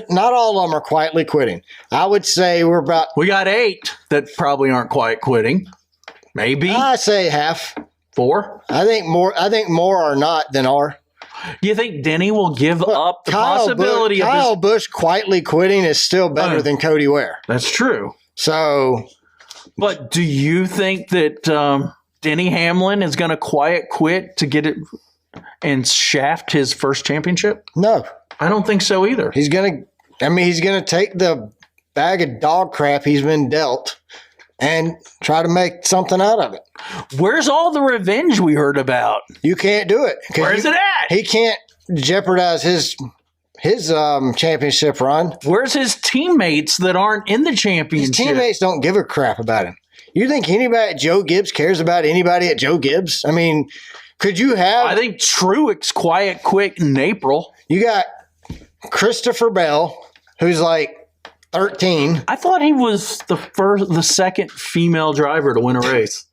Not all of them are quietly quitting. I would say we got 8 that probably aren't quiet quitting. Maybe I say half. 4. I think more are not than are. You think Denny will give up the Kyle possibility of Kyle his... Busch quietly quitting is still better than Cody Ware. That's true. So, But do you think that Denny Hamlin is going to quiet quit to get it and shaft his first championship? no. I don't think so either. He's going to take the bag of dog crap he's been dealt and try to make something out of it. Where's all the revenge we heard about? You can't do it. Where's it at? He can't jeopardize his championship run. Where's his teammates that aren't in the His championship? teammates don't give a crap about him. You think anybody at Joe Gibbs cares about anybody at Joe Gibbs? I mean, could you have... I think Truex quiet quit in April. You got Christopher Bell, who's like 13. I thought he was the second female driver to win a race.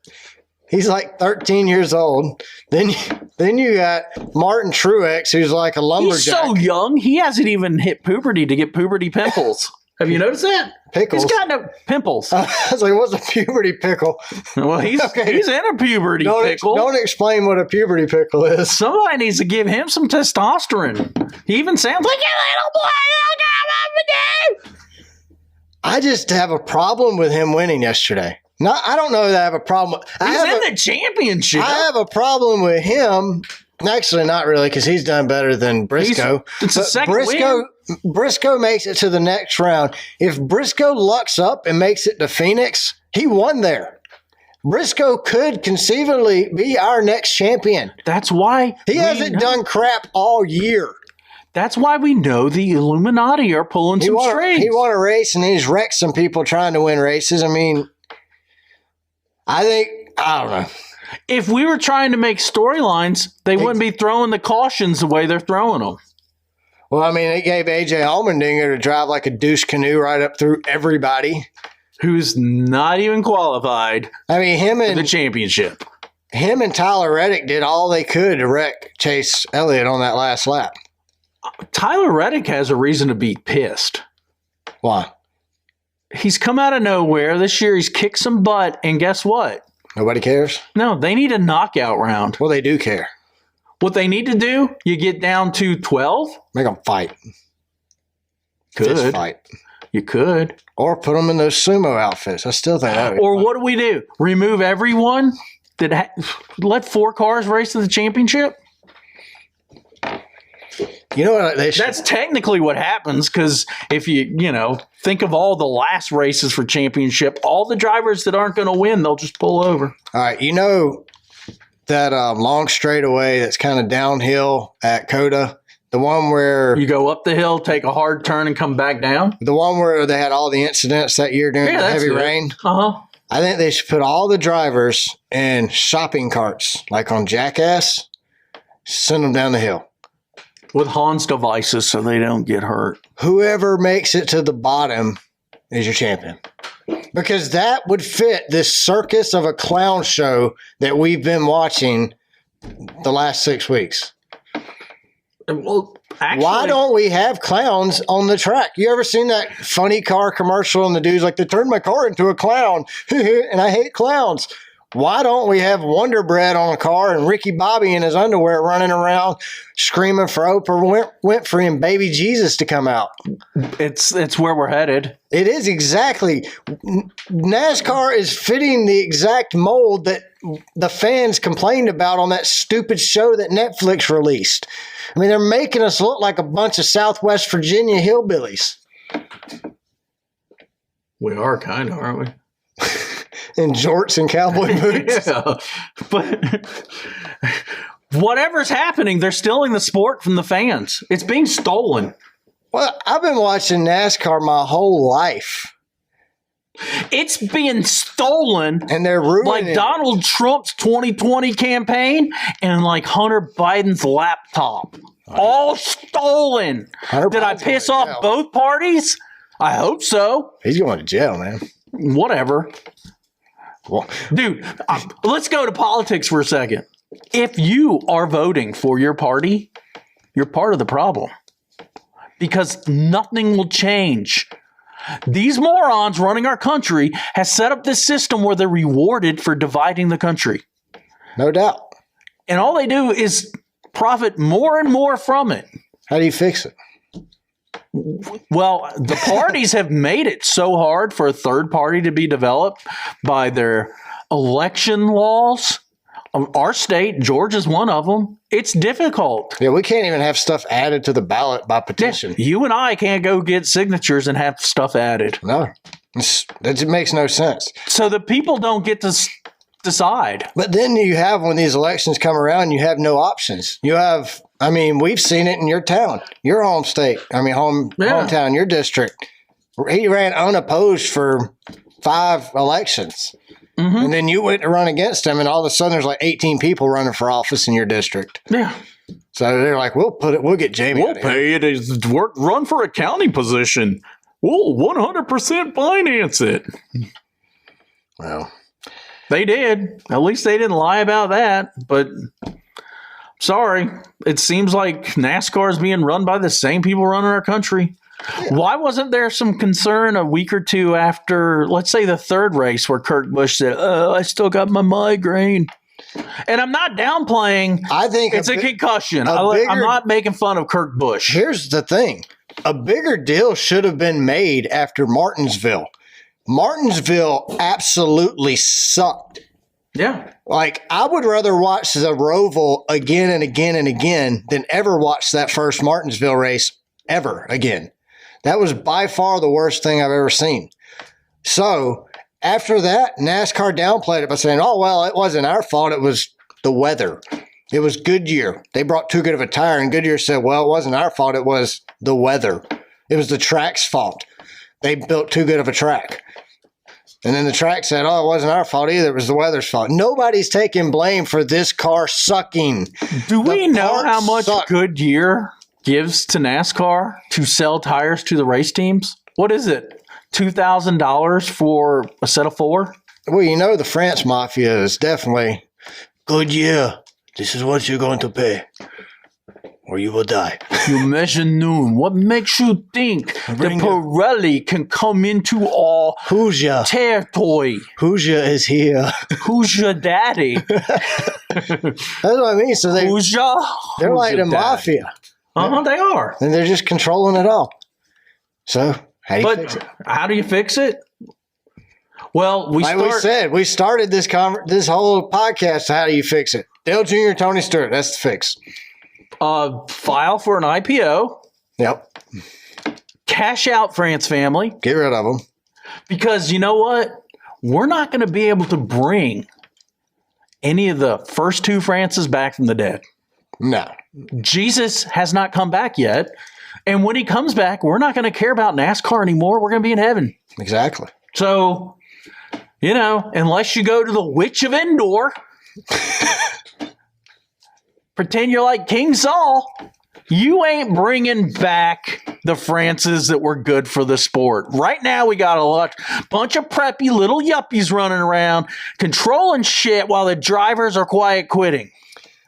He's like 13 years old. Then you got Martin Truex, who's like a lumberjack. He's so young, he hasn't even hit puberty to get puberty pimples. Have you noticed that? Pickles. He's got no pimples. I was like, what's a puberty pickle? Well, he's in a puberty pickle. Don't explain what a puberty pickle is. Somebody needs to give him some testosterone. He even sounds like a little boy. I just have a problem with him winning yesterday. No, I don't know that I have a problem. He's in the championship. I have a problem with him. Actually, not really, because he's done better than Briscoe. It's the second win. Briscoe makes it to the next round. If Briscoe lucks up and makes it to Phoenix, he won there. Briscoe could conceivably be our next champion. That's why he hasn't done crap all year. That's why we know the Illuminati are pulling some strings. He won a race and he's wrecked some people trying to win races. I mean, I don't know. If we were trying to make storylines, they wouldn't be throwing the cautions the way they're throwing them. Well, I mean, they gave AJ Allmendinger to drive like a douche canoe right up through everybody. Who's not even qualified. I mean, for the championship. Him and Tyler Reddick did all they could to wreck Chase Elliott on that last lap. Tyler Reddick has a reason to be pissed. Why? He's come out of nowhere. This year he's kicked some butt, and guess what? Nobody cares? No, they need a knockout round. Well, they do care. What they need to do, you get down to 12. Make them fight. Fist fight. You could. Or put them in those sumo outfits. I still think that would be Or fun. what do we do? Remove everyone? Let 4 cars race to the championship? You know what? That's technically what happens, because if you think of all the last races for championship, all the drivers that aren't going to win, they'll just pull over. All right. You know that long straightaway that's kind of downhill at Coda? The one where you go up the hill, take a hard turn, and come back down? The one where they had all the incidents that year during the heavy rain? Uh-huh. I think they should put all the drivers in shopping carts, like on Jackass, send them down the hill. With Hans devices so they don't get hurt. Whoever makes it to the bottom is your champion. Because that would fit this circus of a clown show that we've been watching the last 6 weeks. Well, actually, why don't we have clowns on the track? You ever seen that funny car commercial and the dude's like, they turned my car into a clown and I hate clowns. Why don't we have Wonder Bread on a car and Ricky Bobby in his underwear running around screaming for Oprah Winfrey and baby Jesus to come out? It's where we're headed. It is exactly. NASCAR is fitting the exact mold that the fans complained about on that stupid show that Netflix released. I mean, they're making us look like a bunch of Southwest Virginia hillbillies. We are kind of, aren't we? In jorts and cowboy boots. Yeah. But whatever's happening, they're stealing the sport from the fans. It's being stolen. Well, I've been watching NASCAR my whole life. It's being stolen. And they're ruining like Donald Trump's 2020 campaign and like Hunter Biden's laptop. All stolen. Did I piss off both parties? I hope so. He's going to jail, man. Whatever. Well, dude, let's go to politics for a second. If you are voting for your party, you're part of the problem. Because nothing will change. These morons running our country has set up this system where they're rewarded for dividing the country. No doubt. And all they do is profit more and more from it. How do you fix it? Well, the parties have made it so hard for a third party to be developed by their election laws. Our state, Georgia's one of them. It's difficult. Yeah, we can't even have stuff added to the ballot by petition. You and I can't go get signatures and have stuff added. No, that makes no sense. So the people don't get to decide. But then you have, when these elections come around, you have no options. You have, I mean, we've seen it in your town, your home state. I mean, hometown, your district. He ran unopposed for 5 elections. Mm-hmm. And then you went to run against him, and all of a sudden there's like 18 people running for office in your district. Yeah. So they're like, we'll get Jamie. We'll pay it as run for a county position. We'll 100% finance it. Well, they did. At least they didn't lie about that. But sorry, it seems like NASCAR is being run by the same people running our country. Yeah. Why wasn't there some concern a week or two after, let's say, the third race where Kurt Busch said, I still got my migraine? And I'm not downplaying. I think it's a concussion. I'm not making fun of Kurt Busch. Here's the thing. A bigger deal should have been made after Martinsville. Martinsville absolutely sucked. Yeah. Like, I would rather watch the Roval again and again and again than ever watch that first Martinsville race ever again. That was by far the worst thing I've ever seen. So after that, NASCAR downplayed it by saying, oh, well, it wasn't our fault. It was the weather. It was Goodyear. They brought too good of a tire, and Goodyear said, well, it wasn't our fault. It was the weather. It was the track's fault. They built too good of a track. And then the track said, oh, it wasn't our fault either. It was the weather's fault. Nobody's taking blame for this car sucking. Do we know how much Goodyear gives to NASCAR to sell tires to the race teams? What is it? $2,000 for a set of 4? Well, you know, the France Mafia is definitely Goodyear. This is what you're going to pay, or you will die. You imagine noon. What makes you think that Pirelli can come into our territory? Hoosier is here. Who's your daddy? That's what I mean. So they're like the mafia. They are. And they're just controlling it all. So how do you fix it? How do you fix it? Well, we started this whole podcast. How do you fix it? Dale Jr., Tony Stewart. That's the fix. File for an IPO. Yep. Cash out, France family. Get rid of them. Because you know what? We're not going to be able to bring any of the first 2 Frances back from the dead. No. Jesus has not come back yet. And when he comes back, we're not going to care about NASCAR anymore. We're going to be in heaven. Exactly. So, you know, unless you go to the Witch of Endor, pretend you're like King Saul, you ain't bringing back the Frances that were good for the sport. Right now, we got a bunch of preppy little yuppies running around, controlling shit while the drivers are quiet quitting.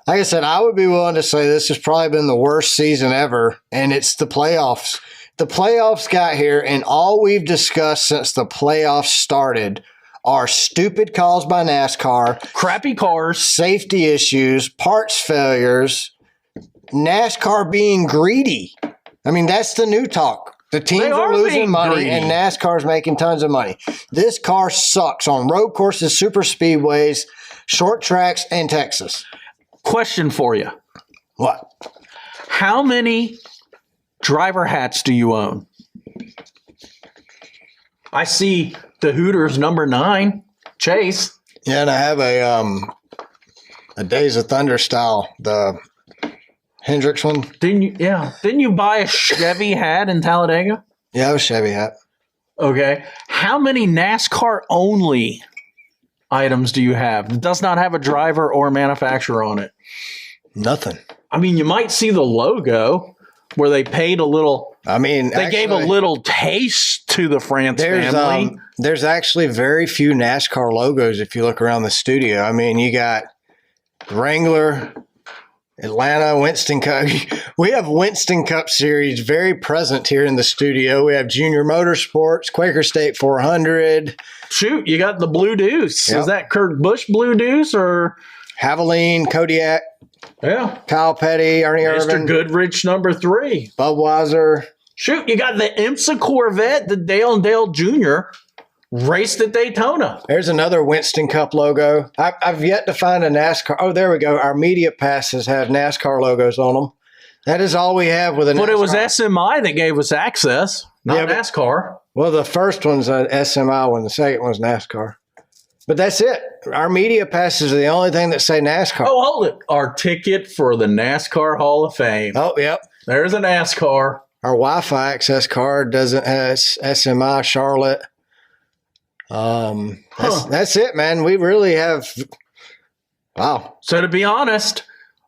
Like I said, I would be willing to say this has probably been the worst season ever, and it's the playoffs. The playoffs got here, and all we've discussed since the playoffs started are stupid calls by NASCAR, crappy cars, safety issues, parts failures, NASCAR being greedy. I mean, that's the new talk. The teams are losing money, greedy, and NASCAR's making tons of money. This car sucks on road courses, super speedways, short tracks, and Texas. Question for you. What? How many driver hats do you own? I see the Hooters number 9, Chase. Yeah, and I have a Days of Thunder style, the Hendrix one. Didn't you buy a Chevy hat in Talladega? Yeah, I have a Chevy hat. Okay. How many NASCAR only items do you have? It does not have a driver or a manufacturer on it. Nothing. I mean, you might see the logo where they paid a little. I mean, they gave a little taste to the France family. There's actually very few NASCAR logos if you look around the studio. I mean, you got Wrangler, Atlanta, Winston Cup. We have Winston Cup Series very present here in the studio. We have Junior Motorsports, Quaker State 400. Shoot, you got the Blue Deuce. Yep. Is that Kurt Busch Blue Deuce or Havoline, Kodiak, Yeah. Kyle Petty, Ernie Mr. Irvin, Goodrich, number 3. Budweiser. Shoot, you got the IMSA Corvette that Dale and Dale Jr. raced at Daytona. There's another Winston Cup logo. I've yet to find a NASCAR. Oh, there we go. Our media passes have NASCAR logos on them. That is all we have with a NASCAR. But it was SMI that gave us access, not Yeah, but- NASCAR. Well, the first one's an SMI one. The second one's NASCAR. But that's it. Our media passes are the only thing that say NASCAR. Oh, hold it. Our ticket for the NASCAR Hall of Fame. Oh, yep. There's a NASCAR. Our Wi-Fi access card doesn't have SMI Charlotte. That's it, man. We really have. Wow. So to be honest,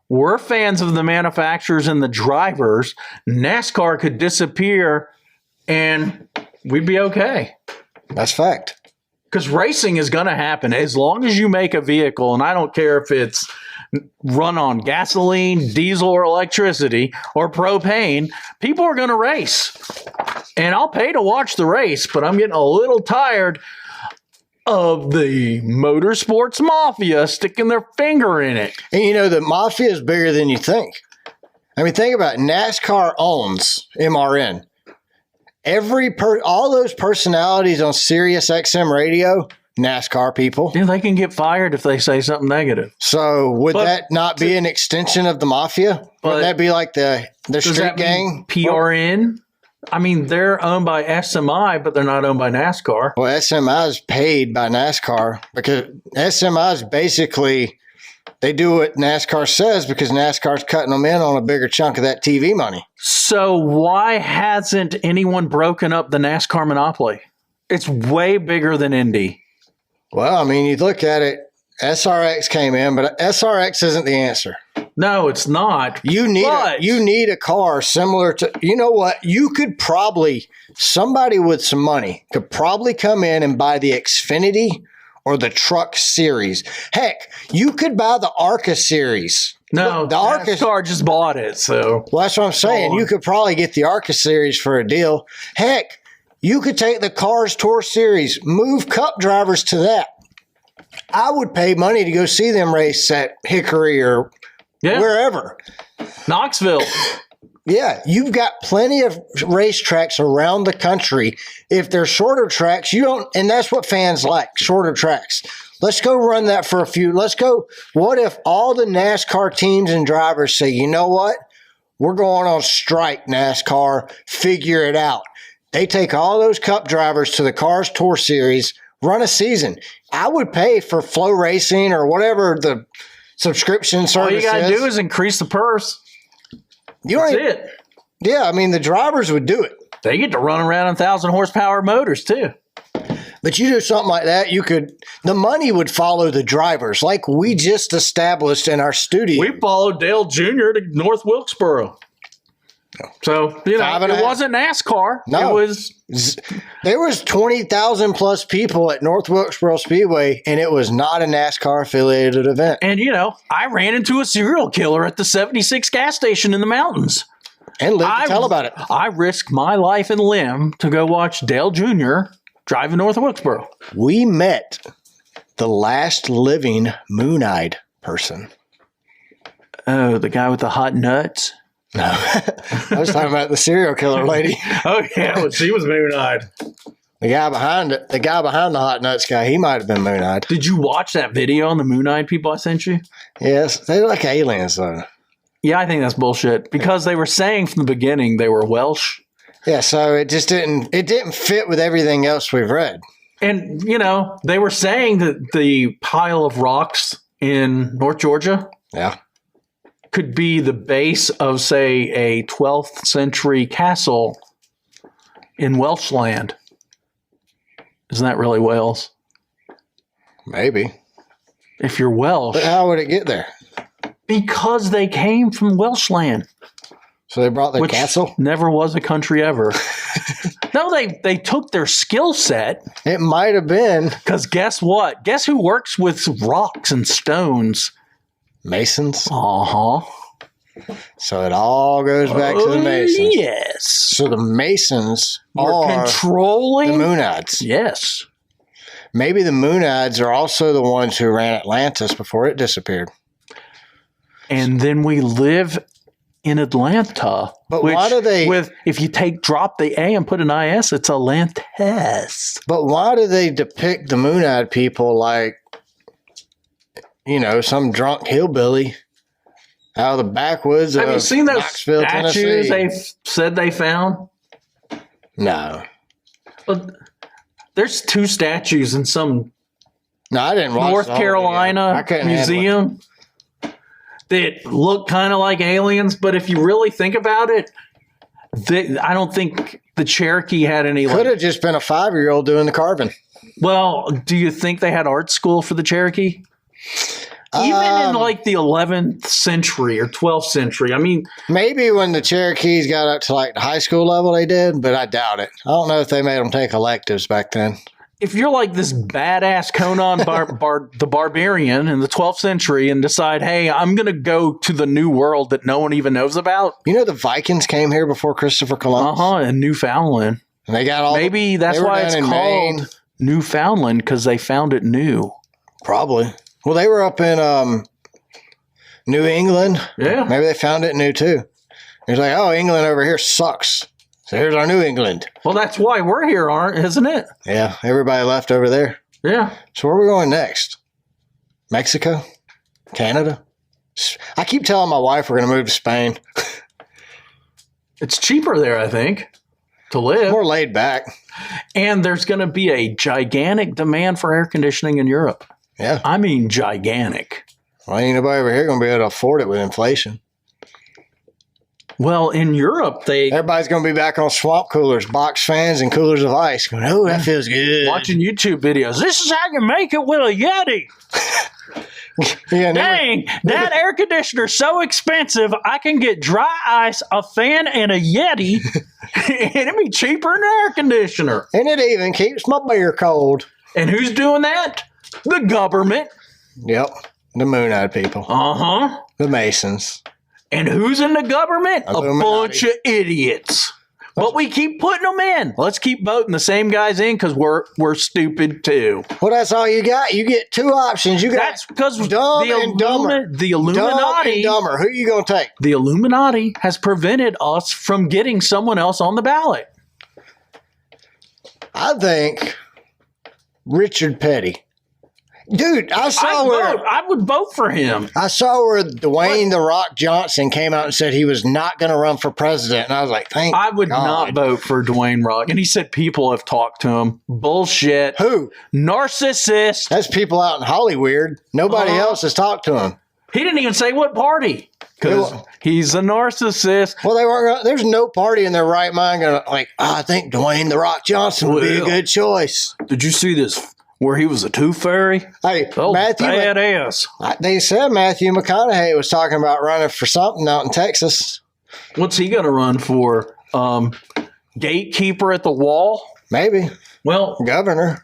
we're fans of the manufacturers and the drivers. NASCAR could disappear and we'd be okay. That's fact. Because racing is going to happen as long as you make a vehicle, and I don't care if it's run on gasoline, diesel, or electricity, or propane, people are going to race. And I'll pay to watch the race, but I'm getting a little tired of the motorsports mafia sticking their finger in it. And you know, the mafia is bigger than you think. I mean, think about it. NASCAR owns MRN. All those personalities on Sirius XM radio, NASCAR people. Yeah, they can get fired if they say something negative. So would that not be an extension of the mafia? Would that be like the street gang? PRN? I mean, they're owned by SMI, but they're not owned by NASCAR. Well, SMI is paid by NASCAR because SMI is basically, they do what NASCAR says because NASCAR's cutting them in on a bigger chunk of that TV money. So why hasn't anyone broken up the NASCAR monopoly? It's way bigger than Indy. Well, I mean, you look at it, SRX came in, but SRX isn't the answer. No, it's not. You need a car similar to, you know what? You could probably, somebody with some money could probably come in and buy the Xfinity or the Truck Series. Heck, you could buy the ARCA Series. No, the NASCAR just bought it. So, well, that's what I'm saying. You could probably get the ARCA Series for a deal. Heck, you could take the Cars Tour Series, move Cup drivers to that. I would pay money to go see them race at Hickory or wherever. Knoxville. Yeah, you've got plenty of racetracks around the country. If they're shorter tracks, you don't, and that's what fans like, shorter tracks. Let's go run that for a few. Let's go. What if all the NASCAR teams and drivers say, you know what? We're going on strike, NASCAR. Figure it out. They take all those Cup drivers to the Cars Tour Series, run a season. I would pay for Flow Racing or whatever the subscription service is. All you got to do is increase the purse. That's it. Yeah, I mean, the drivers would do it. They get to run around on 1,000 horsepower motors, too. But you do something like that, the money would follow the drivers, like we just established in our studio. We followed Dale Jr. to North Wilkesboro. So, it wasn't NASCAR. No. There was 20,000 plus people at North Wilkesboro Speedway, and it was not a NASCAR affiliated event. And, I ran into a serial killer at the 76 gas station in the mountains. And lived to tell about it. I risked my life and limb to go watch Dale Jr. drive in North Wilkesboro. We met the last living moon-eyed person. Oh, the guy with the hot nuts? No, I was talking about the serial killer lady. Oh, yeah, well, she was moon-eyed. The guy behind the hot nuts guy, he might have been moon-eyed. Did you watch that video on the moon-eyed people I sent you? Yes, they're like aliens, though. Yeah, I think that's bullshit because they were saying from the beginning they were Welsh. Yeah, so it just didn't fit with everything else we've read. And, they were saying that the pile of rocks in North Georgia could be the base of, say, a 12th century castle in Welsh land. Isn't that really Wales? Maybe. If you're Welsh. But how would it get there? Because they came from Welsh land. So they brought their castle? Never was a country ever. No, they took their skill set. It might have been. Because guess what? Guess who works with rocks and stones? Masons? Uh-huh. So it all goes back to the Masons. Yes. So the Masons are controlling the Moonites. Yes. Maybe the Moonides are also the ones who ran Atlantis before it disappeared. And then we live in Atlanta. But why do they... if you drop the A and put an IS, it's Atlantis. But why do they depict the Moonide people like, some drunk hillbilly out of the backwoods Have you seen those Knoxville, statues Tennessee? they said they found? No. Well, there's 2 statues in some No, I didn't watch North the whole video. I Carolina couldn't handle it. museum that look kind of like aliens, but if you really think about it, I don't think the Cherokee had any. Could have just been a 5-year-old doing the carving. Well, do you think they had art school for the Cherokee? Even in like the 11th century or 12th century. I mean, maybe when the Cherokees got up to like the high school level, they did, but I doubt it. I don't know if they made them take electives back then. If you're like this badass Conan the Barbarian in the 12th century and decide, hey, I'm going to go to the new world that no one even knows about. The Vikings came here before Christopher Columbus? In Newfoundland. And they got all... Maybe that's why it's called Maine. Newfoundland, because they found it new. Probably. Well, they were up in New England. Yeah. Maybe they found it new too. It's like, oh, England over here sucks. So here's our New England. Well, that's why we're here, isn't it? Yeah, everybody left over there. Yeah. So where are we going next? Mexico? Canada? I keep telling my wife we're going to move to Spain. It's cheaper there, I think, to live. More laid back. And there's going to be a gigantic demand for air conditioning in Europe. Yeah. I mean, gigantic. Well, ain't nobody over here going to be able to afford it with inflation. Well, in Europe, everybody's going to be back on swamp coolers, box fans, and coolers of ice. Going, oh, that feels good. Watching YouTube videos. This is how you make it with a Yeti. Dang, that air conditioner's so expensive, I can get dry ice, a fan, and a Yeti, and it'd be cheaper than an air conditioner. And it even keeps my beer cold. And who's doing that? The government. Yep, the Moonide people. Uh-huh. The Masons. And who's in the government? Illuminati. A bunch of idiots. But we keep putting them in. Let's keep voting the same guys in because we're stupid too. Well, that's all you got. You get 2 options. You got that's because dumb and dumber. The Illuminati, dumb and dumber. Who are you going to take? The Illuminati has prevented us from getting someone else on the ballot. I think Richard Petty. Dude, I would vote for him. I saw where Dwayne "The Rock" Johnson came out and said he was not going to run for president. And I was like, I would not vote for Dwayne Rock. And he said people have talked to him. Bullshit. Who? Narcissist. That's people out in Hollywood. Nobody else has talked to him. He didn't even say what party. Because he's a narcissist. Well, they weren't. There's no party in their right mind going to I think Dwayne "The Rock" Johnson would be a good choice. Did you see this? Where he was a tooth fairy? Hey, Matthew, badass. They said Matthew McConaughey was talking about running for something out in Texas. What's he going to run for? Gatekeeper at the wall? Maybe. Well, governor.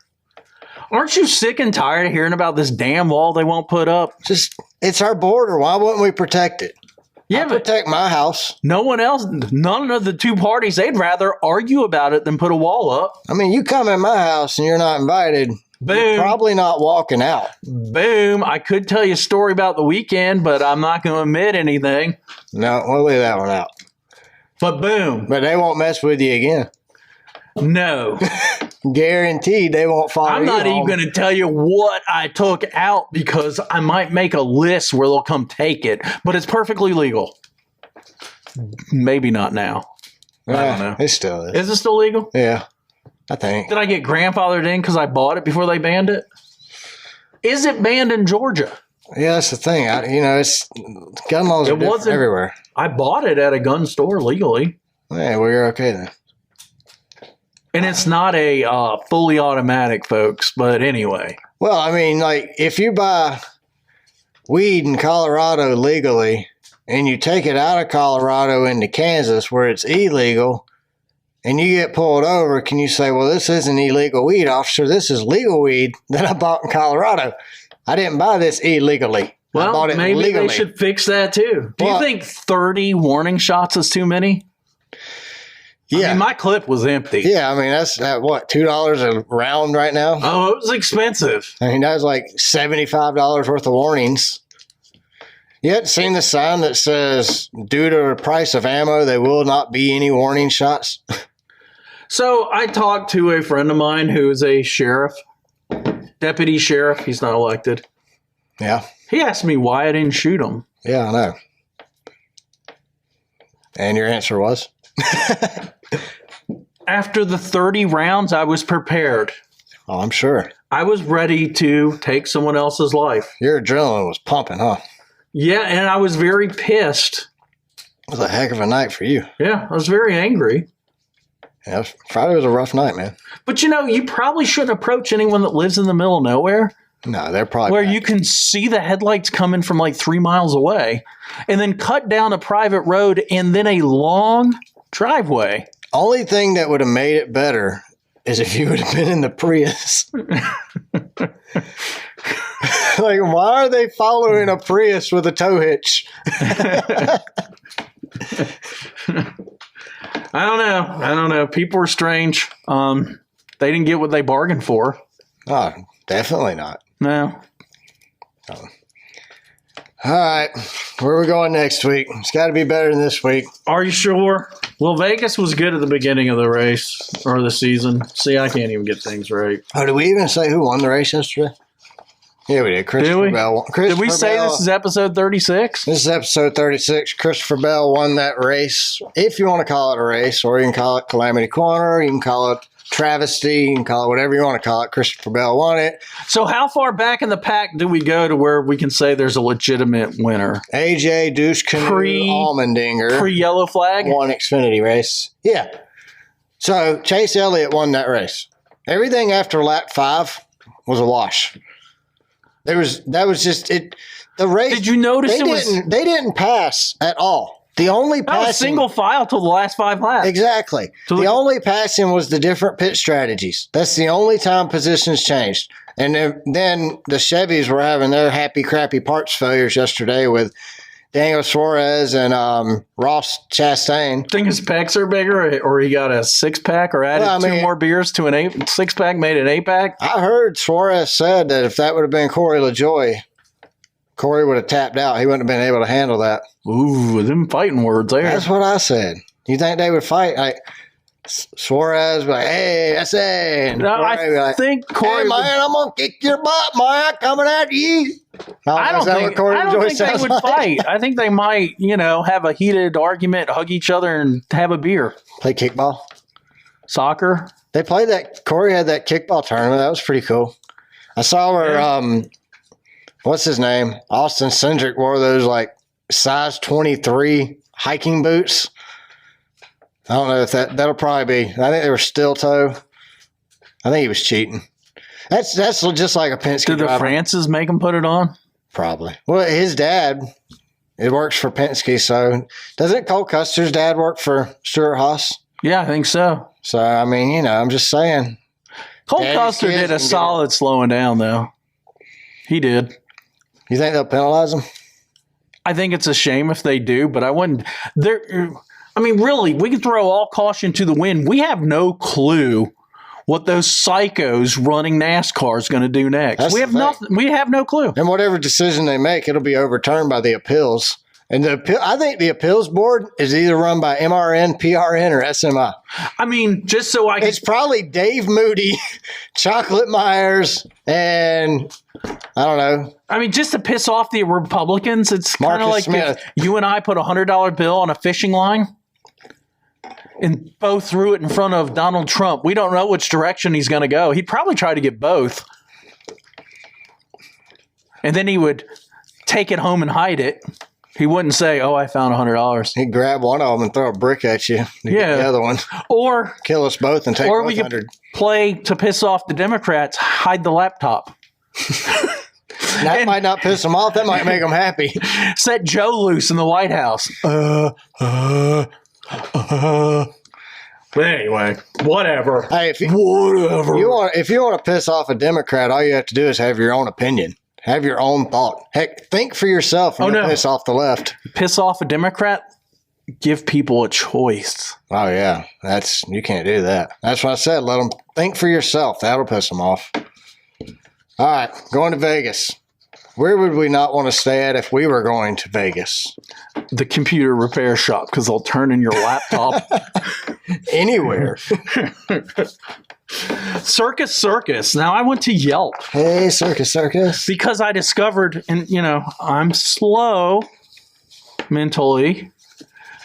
Aren't you sick and tired of hearing about this damn wall they won't put up? It's our border. Why wouldn't we protect it? Yeah, but protect my house. None of the 2 parties, they'd rather argue about it than put a wall up. I mean, you come in my house and you're not invited. Boom. You're probably not walking out. Boom. I could tell you a story about the weekend, but I'm not going to admit anything. No, we'll leave that one out. But boom. But they won't mess with you again. No. Guaranteed they won't follow you. I'm not even going to tell you what I took out because I might make a list where they'll come take it. But it's perfectly legal. Maybe not now. I don't know. It still is. Is it still legal? Yeah. I think. Did I get grandfathered in because I bought it before they banned it? Is it banned in Georgia? Yeah, that's the thing. It's gun laws are different everywhere. I bought it at a gun store legally. Yeah, well, you're okay then. And it's not a fully automatic, folks. But anyway. Well, I mean, if you buy weed in Colorado legally and you take it out of Colorado into Kansas where it's illegal, and you get pulled over, can you say, well, this isn't illegal weed, officer. This is legal weed that I bought in Colorado. I didn't buy this illegally. Well, I bought it maybe legally. They should fix that too. Do you think 30 warning shots is too many? Yeah. I mean, my clip was empty. Yeah, I mean, that's at what, $2 a round right now? Oh, it was expensive. I mean, that was like $75 worth of warnings. You hadn't seen the sign that says, due to the price of ammo, there will not be any warning shots? So I talked to a friend of mine who is a sheriff, deputy sheriff. He's not elected. Yeah. He asked me why I didn't shoot him. Yeah, I know. And your answer was? After the 30 rounds, I was prepared. Oh, I'm sure. I was ready to take someone else's life. Your adrenaline was pumping, huh? Yeah, and I was very pissed. It was a heck of a night for you. Yeah, I was very angry. Yeah, Friday was a rough night, man. But you probably shouldn't approach anyone that lives in the middle of nowhere. No, they're probably where back. You can see the headlights coming from like 3 miles away, and then cut down a private road and then a long driveway. Only thing that would have made it better is if you would have been in the Prius. Like, why are they following a Prius with a tow hitch? I don't know. People are strange. They didn't get what they bargained for. Oh, definitely not. No. All right. Where are we going next week? It's got to be better than this week. Are you sure? Well, Vegas was good at the beginning of the race or the season. See, I can't even get things right. Oh, did we even say who won the race yesterday? Yeah, we did. Christopher Bell. Did we say this is episode 36? This is episode 36. Christopher Bell won that race. If you want to call it a race, or you can call it Calamity Corner, you can call it travesty, you can call it whatever you want to call it. Christopher Bell won it. So how far back in the pack do we go to where we can say there's a legitimate winner? AJ Douche Canoe Allmendinger. Pre-yellow flag? Won Xfinity race. Yeah. So Chase Elliott won that race. Everything after lap 5 was a wash. That was just it. The race. Did you notice they didn't pass at all. The only passing was single file till the last 5 laps. Exactly. The only passing was the different pit strategies. That's the only time positions changed. And then the Chevys were having their happy crappy parts failures yesterday with Daniel Suarez and Ross Chastain. Think his pecs are bigger, or he got a 6-pack, or added 2 more beers to an 6-pack, made an 8-pack? I heard Suarez said that if that would have been Corey LaJoie, Corey would have tapped out. He wouldn't have been able to handle that. Ooh, them fighting words there. That's what I said. You think they would fight? Like Suarez would be like, hey, that's it. No, I think Corey. Hey, man, I'm going to kick your butt, man. Coming at you. I don't think they would fight. I think they might, have a heated argument, hug each other, and have a beer. Play kickball. Soccer. They played that. Corey had that kickball tournament. That was pretty cool. I saw where, what's his name? Austin Cindric wore those like size 23 hiking boots. I don't know if that'll probably be. I think they were steel toe. I think he was cheating. That's just like a Penske Did the driver. Francis make him put it on? Probably. Well, his dad, it works for Penske. So doesn't Cole Custer's dad work for Stuart Haas? Yeah, I think so. So, I mean, I'm just saying. Cole Custer did a solid slowing down, though. He did. You think they'll penalize him? I think it's a shame if they do, but I wouldn't. Really, we can throw all caution to the wind. We have no clue what those psychos running NASCAR is going to do next. We have nothing. We have no clue. And whatever decision they make, it'll be overturned by the appeals. And I think the appeals board is either run by MRN, PRN, or SMI. Just so I can... It's probably Dave Moody, Chocolate Myers, and I don't know. Just to piss off the Republicans, it's kind of like if you and I put a $100 bill on a fishing line and both threw it in front of Donald Trump. We don't know which direction he's going to go. He'd probably try to get both. And then he would take it home and hide it. He wouldn't say, "Oh, I found $100." He'd grab one of them and throw a brick at you. Get the other one, or kill us both and take or both we could 100. Play to piss off the Democrats. Hide the laptop. That might not piss them off. That might make them happy. Set Joe loose in the White House. But anyway, whatever. Hey, if you want to piss off a Democrat, all you have to do is have your own opinion. Have your own thought. Heck, think for yourself and piss off the left. Piss off a Democrat? give people a choice. Oh yeah, you can't do that. That's what I said. Let them think for yourself. That'll piss them off. All right, going to Vegas. Where would we not want to stay at if we were going to Vegas? The computer repair shop, because they'll turn in your laptop. Anywhere. Circus. Now, I went to Yelp. Hey, circus. Because I discovered, and I'm slow mentally,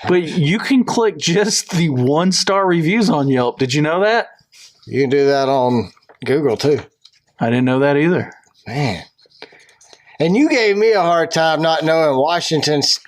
but you can click just the 1-star reviews on Yelp. Did you know that? You can do that on Google too. I didn't know that either. Man. And you gave me a hard time not knowing Washington's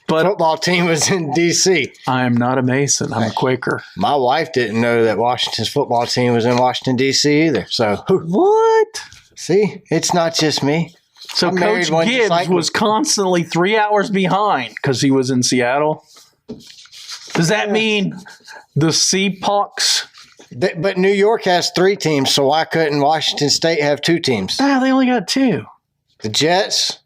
football team was in D.C. I am not a Mason. I'm a Quaker. My wife didn't know that Washington's football team was in Washington, D.C. either. So what? See, it's not just me. So Coach Gibbs was constantly 3 hours behind because he was in Seattle. Does that mean the Seahawks? But New York has 3 teams, so why couldn't Washington State have 2 teams? They only got 2. The Jets,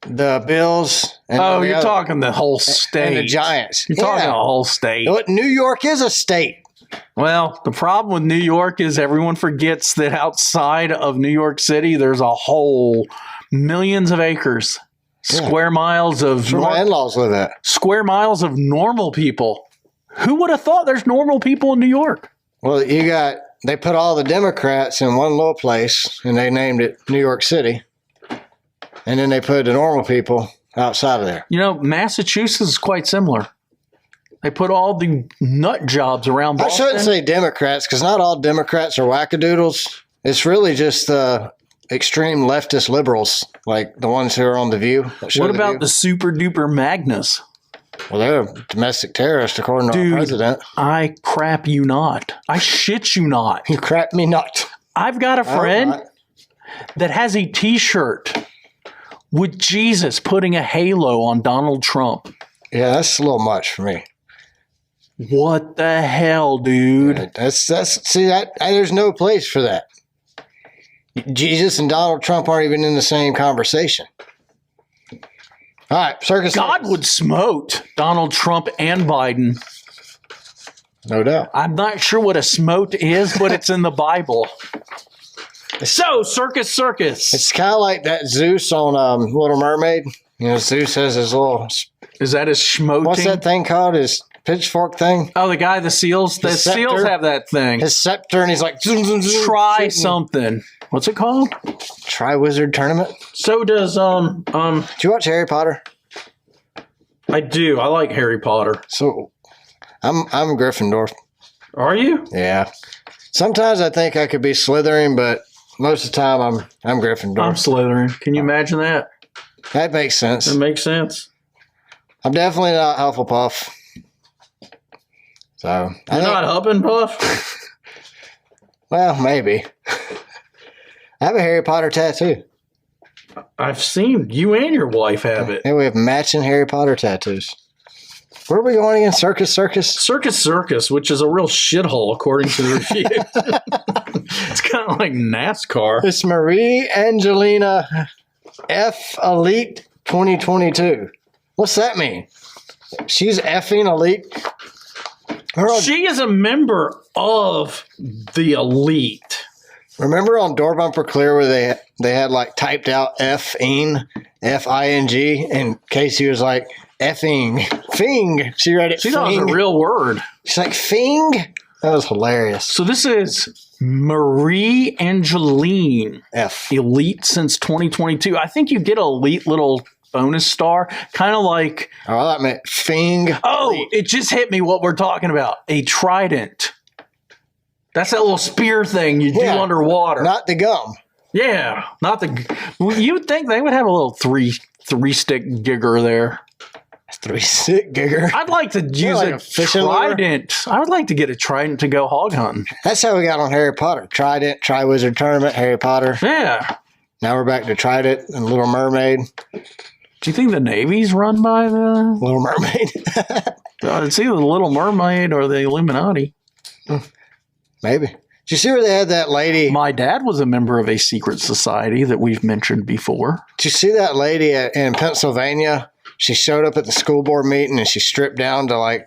the Bills, and you're talking the whole state. And the Giants. You're talking the whole state. New York is a state. Well, the problem with New York is everyone forgets that outside of New York City, there's a whole millions of acres, square miles of. Where my in-laws live at. Square miles of normal people. Who would have thought there's normal people in New York? Well, they put all the Democrats in one little place, and they named it New York City. And then they put the normal people outside of there. Massachusetts is quite similar. They put all the nut jobs around Boston. I shouldn't say Democrats, because not all Democrats are wackadoodles. It's really just the extreme leftist liberals, like the ones who are on The View. What about the super duper Magnus? Well, they're domestic terrorists, according to our president. I crap you not. I shit you not. You crap me not. I've got a friend that has a T-shirt with Jesus putting a halo on Donald Trump. Yeah, that's a little much for me. What the hell, dude? There's no place for that. Jesus and Donald Trump aren't even in the same conversation. All right, circus. God would smote Donald Trump and Biden. No doubt. I'm not sure what a smote is, but it's in the Bible. So, circus. It's kind of like that Zeus on Little Mermaid. Zeus has his little. Is that his schmoting? What's that thing called? His pitchfork thing? Oh, the guy, the seals. The seals have that thing. His scepter, and he's like, zoom, zoom, zoom, try something. What's it called? Tri-Wizard Tournament. So does Do you watch Harry Potter? I do. I like Harry Potter. So, I'm Gryffindor. Are you? Yeah. Sometimes I think I could be Slytherin, but most of the time I'm Gryffindor. I'm Slytherin. Can you imagine that? That makes sense. That makes sense. I'm definitely not Hufflepuff. So you're not Hufflepuff? Well, maybe. I have a Harry Potter tattoo. I've seen you and your wife have it. Yeah, we have matching Harry Potter tattoos. Where are we going again? Circus? Circus, which is a real shithole according to the review. It's kind of like NASCAR. It's Marie Angelina F Elite 2022. What's that mean? She's effing elite? She is a member of the elite. Remember on Door Bumper Clear where they had like typed out F-ing, F-I-N-G, and Casey was like, effing, fing. She read it She thought it was a real word. She's like, fing? That was hilarious. So this is Marie Angeline F. Elite since 2022. I think you get an elite little bonus star, kind of like... Oh, that meant fing. Oh, elite. it just hit me what we're talking about. A trident. That's that little spear thing you do underwater. Not the gum. Yeah, not the... You'd think they would have a little three-stick gigger there. 3-stick gigger. I'd like to use a trident. I would like to get a trident to go hog hunting. That's how we got on Harry Potter. Trident, Tri-Wizard Tournament, Harry Potter. Yeah. Now we're back to Trident and Little Mermaid. Do you think the Navy's run by the... Little Mermaid? It's either the Little Mermaid or the Illuminati. Maybe. Did you see where they had that lady? My dad was a member of a secret society that we've mentioned before. Did you see that lady in Pennsylvania she showed up at the school board meeting and she stripped down to like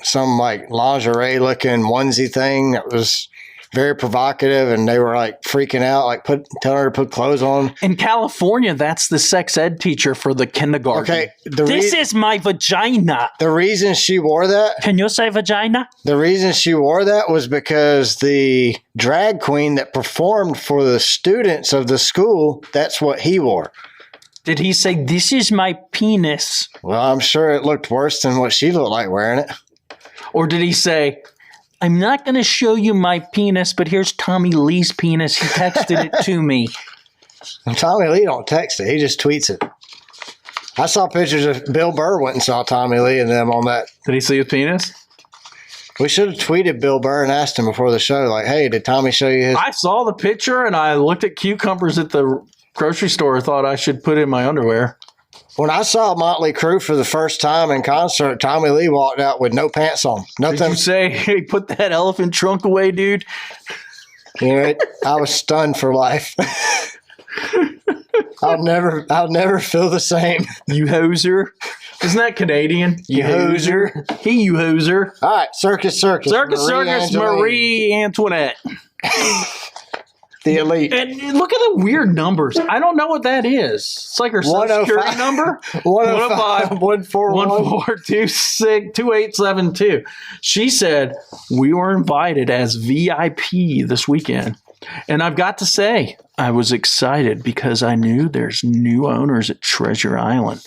some like lingerie looking onesie thing that was very provocative, and they were like freaking out, like telling her to put clothes on. In California, that's the sex ed teacher for the kindergarten. Okay, This is my vagina. the reason she wore that. Can you say vagina? The reason she wore that was because the drag queen that performed for the students of the school, that's what he wore. Did he say, this is my penis? Well, I'm sure it looked worse than what she looked like wearing it. Or did he say, I'm not going to show you my penis, but here's Tommy Lee's penis. He texted it to me. And Tommy Lee don't text it. He just tweets it. I saw pictures of Bill Burr went and saw Tommy Lee and them on that. Did he see his penis? We should have tweeted Bill Burr and asked him before the show, like, hey, did Tommy show you his? I saw the picture and I looked at cucumbers at the grocery store. Thought I should put it in my underwear. When I saw Motley Crue for the first time in concert, Tommy Lee walked out with no pants on. Did Nothing. you say, hey, put that elephant trunk away, dude? You know, I was stunned for life. I'll never feel the same. You hoser. Isn't that Canadian? You hoser. He, you hoser. All right, Circus. Marie Antoinette. The elite. And look at the weird numbers. I don't know what that is. It's like her social security number. 105 141 1426 2872. She said, we were invited as VIP this weekend. And I've got to say, I was excited because I knew there's new owners at Treasure Island.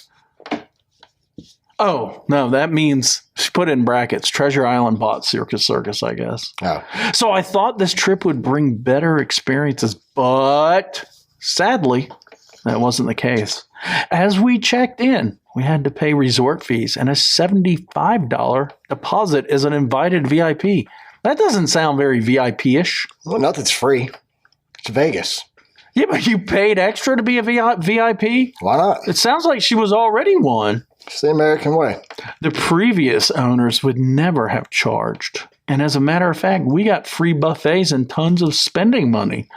Oh, no, that means she put in brackets. Treasure Island bought Circus, I guess. Oh. So I thought this trip would bring better experiences, but sadly, that wasn't the case. As we checked in, we had to pay resort fees and a $75 deposit as an invited VIP. That doesn't sound very VIP-ish. Well, nothing's free. It's Vegas. Yeah, but you paid extra to be a VIP? Why not? It sounds like she was already one. It's the American way. The previous owners would never have charged. And as a matter of fact, we got free buffets and tons of spending money.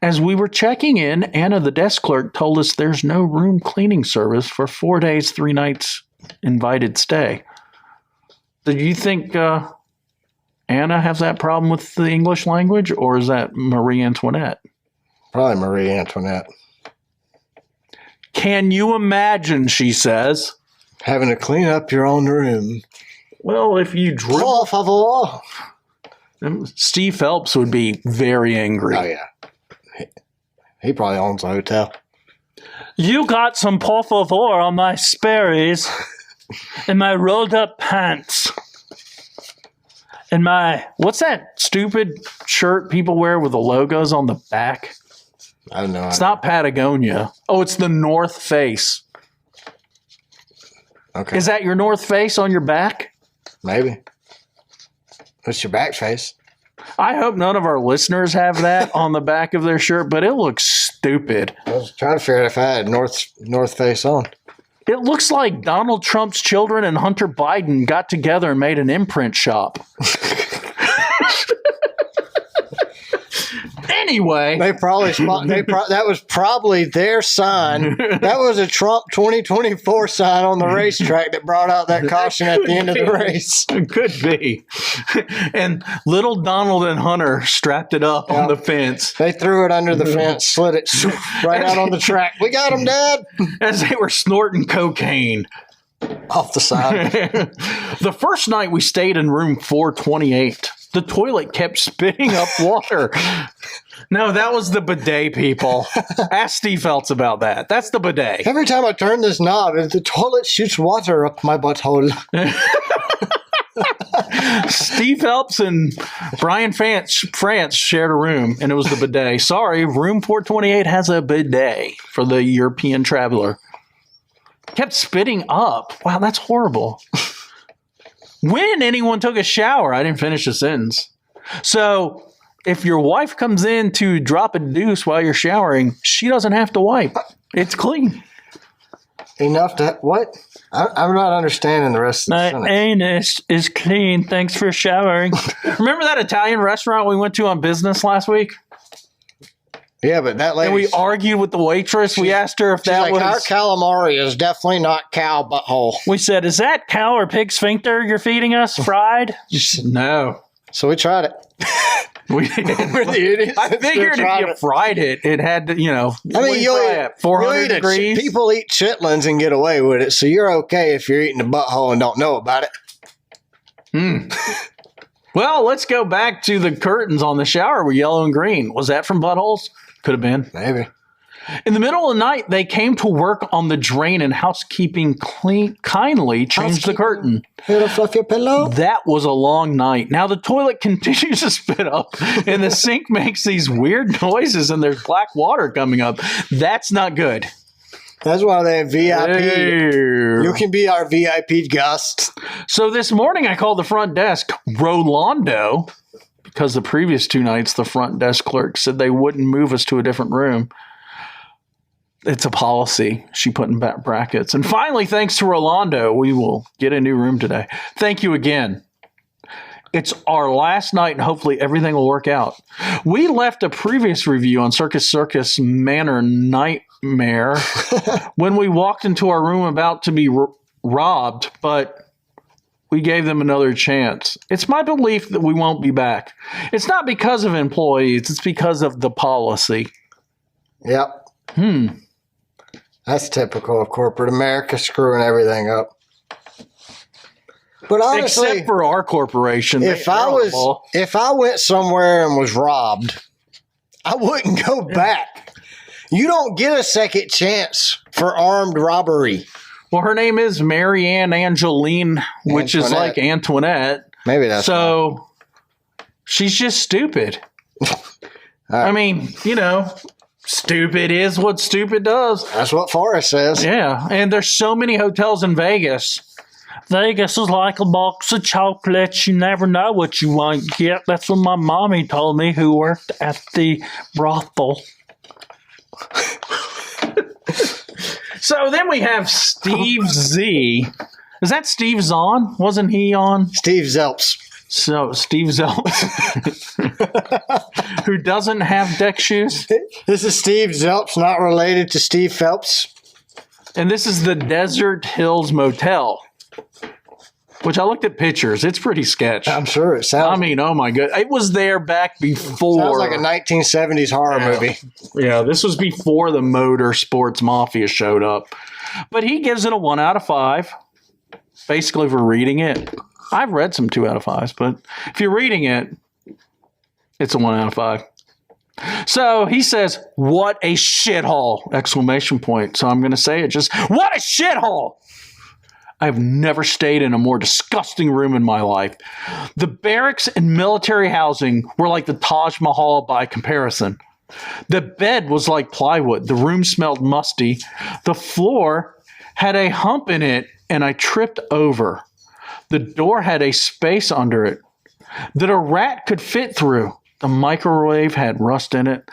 As we were checking in, Anna, the desk clerk, told us there's no room cleaning service for 4 days, 3 nights invited stay. Do you think Anna has that problem with the English language, or is that Marie Antoinette? Probably Marie Antoinette. Can you imagine, she says, having to clean up your own room? Well, if you Por favor. Steve Phelps would be very angry. Oh, yeah. He probably owns a hotel. You got some por favor on my Sperry's and my rolled up pants. And my, what's that stupid shirt people wear with the logos on the back? I don't know. It's not Patagonia. Oh, it's the North Face. Okay. Is that your North Face on your back? Maybe. What's your back face? I hope none of our listeners have that on the back of their shirt, but it looks stupid. I was trying to figure out if I had North Face on. It looks like Donald Trump's children and Hunter Biden got together and made an imprint shop. Anyway, that was probably their sign. That was a Trump 2024 sign on the racetrack that brought out that caution at the end of the race. It could be. And little Donald and Hunter strapped it up on the fence. They threw it under the fence, slid it right out on the track. We got him, Dad. As they were snorting cocaine. Off the side. The first night we stayed in room 428. The toilet kept spitting up water. No, that was the bidet, people. Ask Steve Phelps about that. That's the bidet. Every time I turn this knob, the toilet shoots water up my butthole. Steve Phelps and Brian France shared a room, and it was the bidet. Sorry, room 428 has a bidet for the European traveler. Kept spitting up. Wow, that's horrible. When anyone took a shower, I didn't finish the sentence. So if your wife comes in to drop a deuce while you're showering, she doesn't have to wipe. It's clean. Enough to what? I'm not understanding the rest of the sentence. My anus is clean. Thanks for showering. Remember that Italian restaurant we went to on business last week? Yeah, but that lady. And we argued with the waitress. We asked her if that was. Our calamari is definitely not cow butthole. We said, "Is that cow or pig sphincter you're feeding us fried?" She said, "No." So we tried it. We're the idiots. I figured if you fried it, it had to, I mean, you'll eat at 400 degrees. People eat chitlins and get away with it, so you're okay if you're eating a butthole and don't know about it. Well, let's go back to the curtains on the shower were yellow and green. Was that from buttholes? Could have been. Maybe. In the middle of the night, they came to work on the drain, and housekeeping kindly changed the curtain. Here to fluff your pillow? That was a long night. Now the toilet continues to spit up, and the sink makes these weird noises, and there's black water coming up. That's not good. That's why they have VIP. Hey. You can be our VIP guest. So this morning, I called the front desk, Rolando, because the previous 2 nights, the front desk clerk said they wouldn't move us to a different room. It's a policy, she put in brackets. And finally, thanks to Rolando, we will get a new room today. Thank you again. It's our last night, and hopefully everything will work out. We left a previous review on Circus Manor Nightmare when we walked into our room about to be robbed, but we gave them another chance. It's my belief that we won't be back. It's not because of employees. It's because of the policy. Yep. That's typical of corporate America, screwing everything up. But honestly, except for our corporation, if I went somewhere and was robbed, I wouldn't go back. You don't get a second chance for armed robbery. Well, her name is Marianne Angeline, which is like Antoinette. Maybe that's so. She's just stupid. I mean, stupid is what stupid does. That's what Forrest says. Yeah, and there's so many hotels in Vegas. Vegas is like a box of chocolates. You never know what you might get. That's what my mommy told me, who worked at the brothel. So then we have Steve Z. Is that Steve Zahn? Wasn't he on? Steve Zelps. So Steve Zelps, who doesn't have deck shoes. This is Steve Zelps, not related to Steve Phelps. And this is the Desert Hills Motel, which I looked at pictures. It's pretty sketch. I'm sure it sounds. I mean, oh my god, it was there back before. Sounds like a 1970s horror movie. Yeah, this was before the motor sports mafia showed up. But he gives it a 1 out of 5, basically for reading it. I've read some 2 out of 5s, but if you're reading it, it's a 1 out of 5. So he says, "What a shithole!" Exclamation point. So I'm going to say it just, what a shithole! I've never stayed in a more disgusting room in my life. The barracks and military housing were like the Taj Mahal by comparison. The bed was like plywood. The room smelled musty. The floor had a hump in it, and I tripped over. The door had a space under it that a rat could fit through. The microwave had rust in it.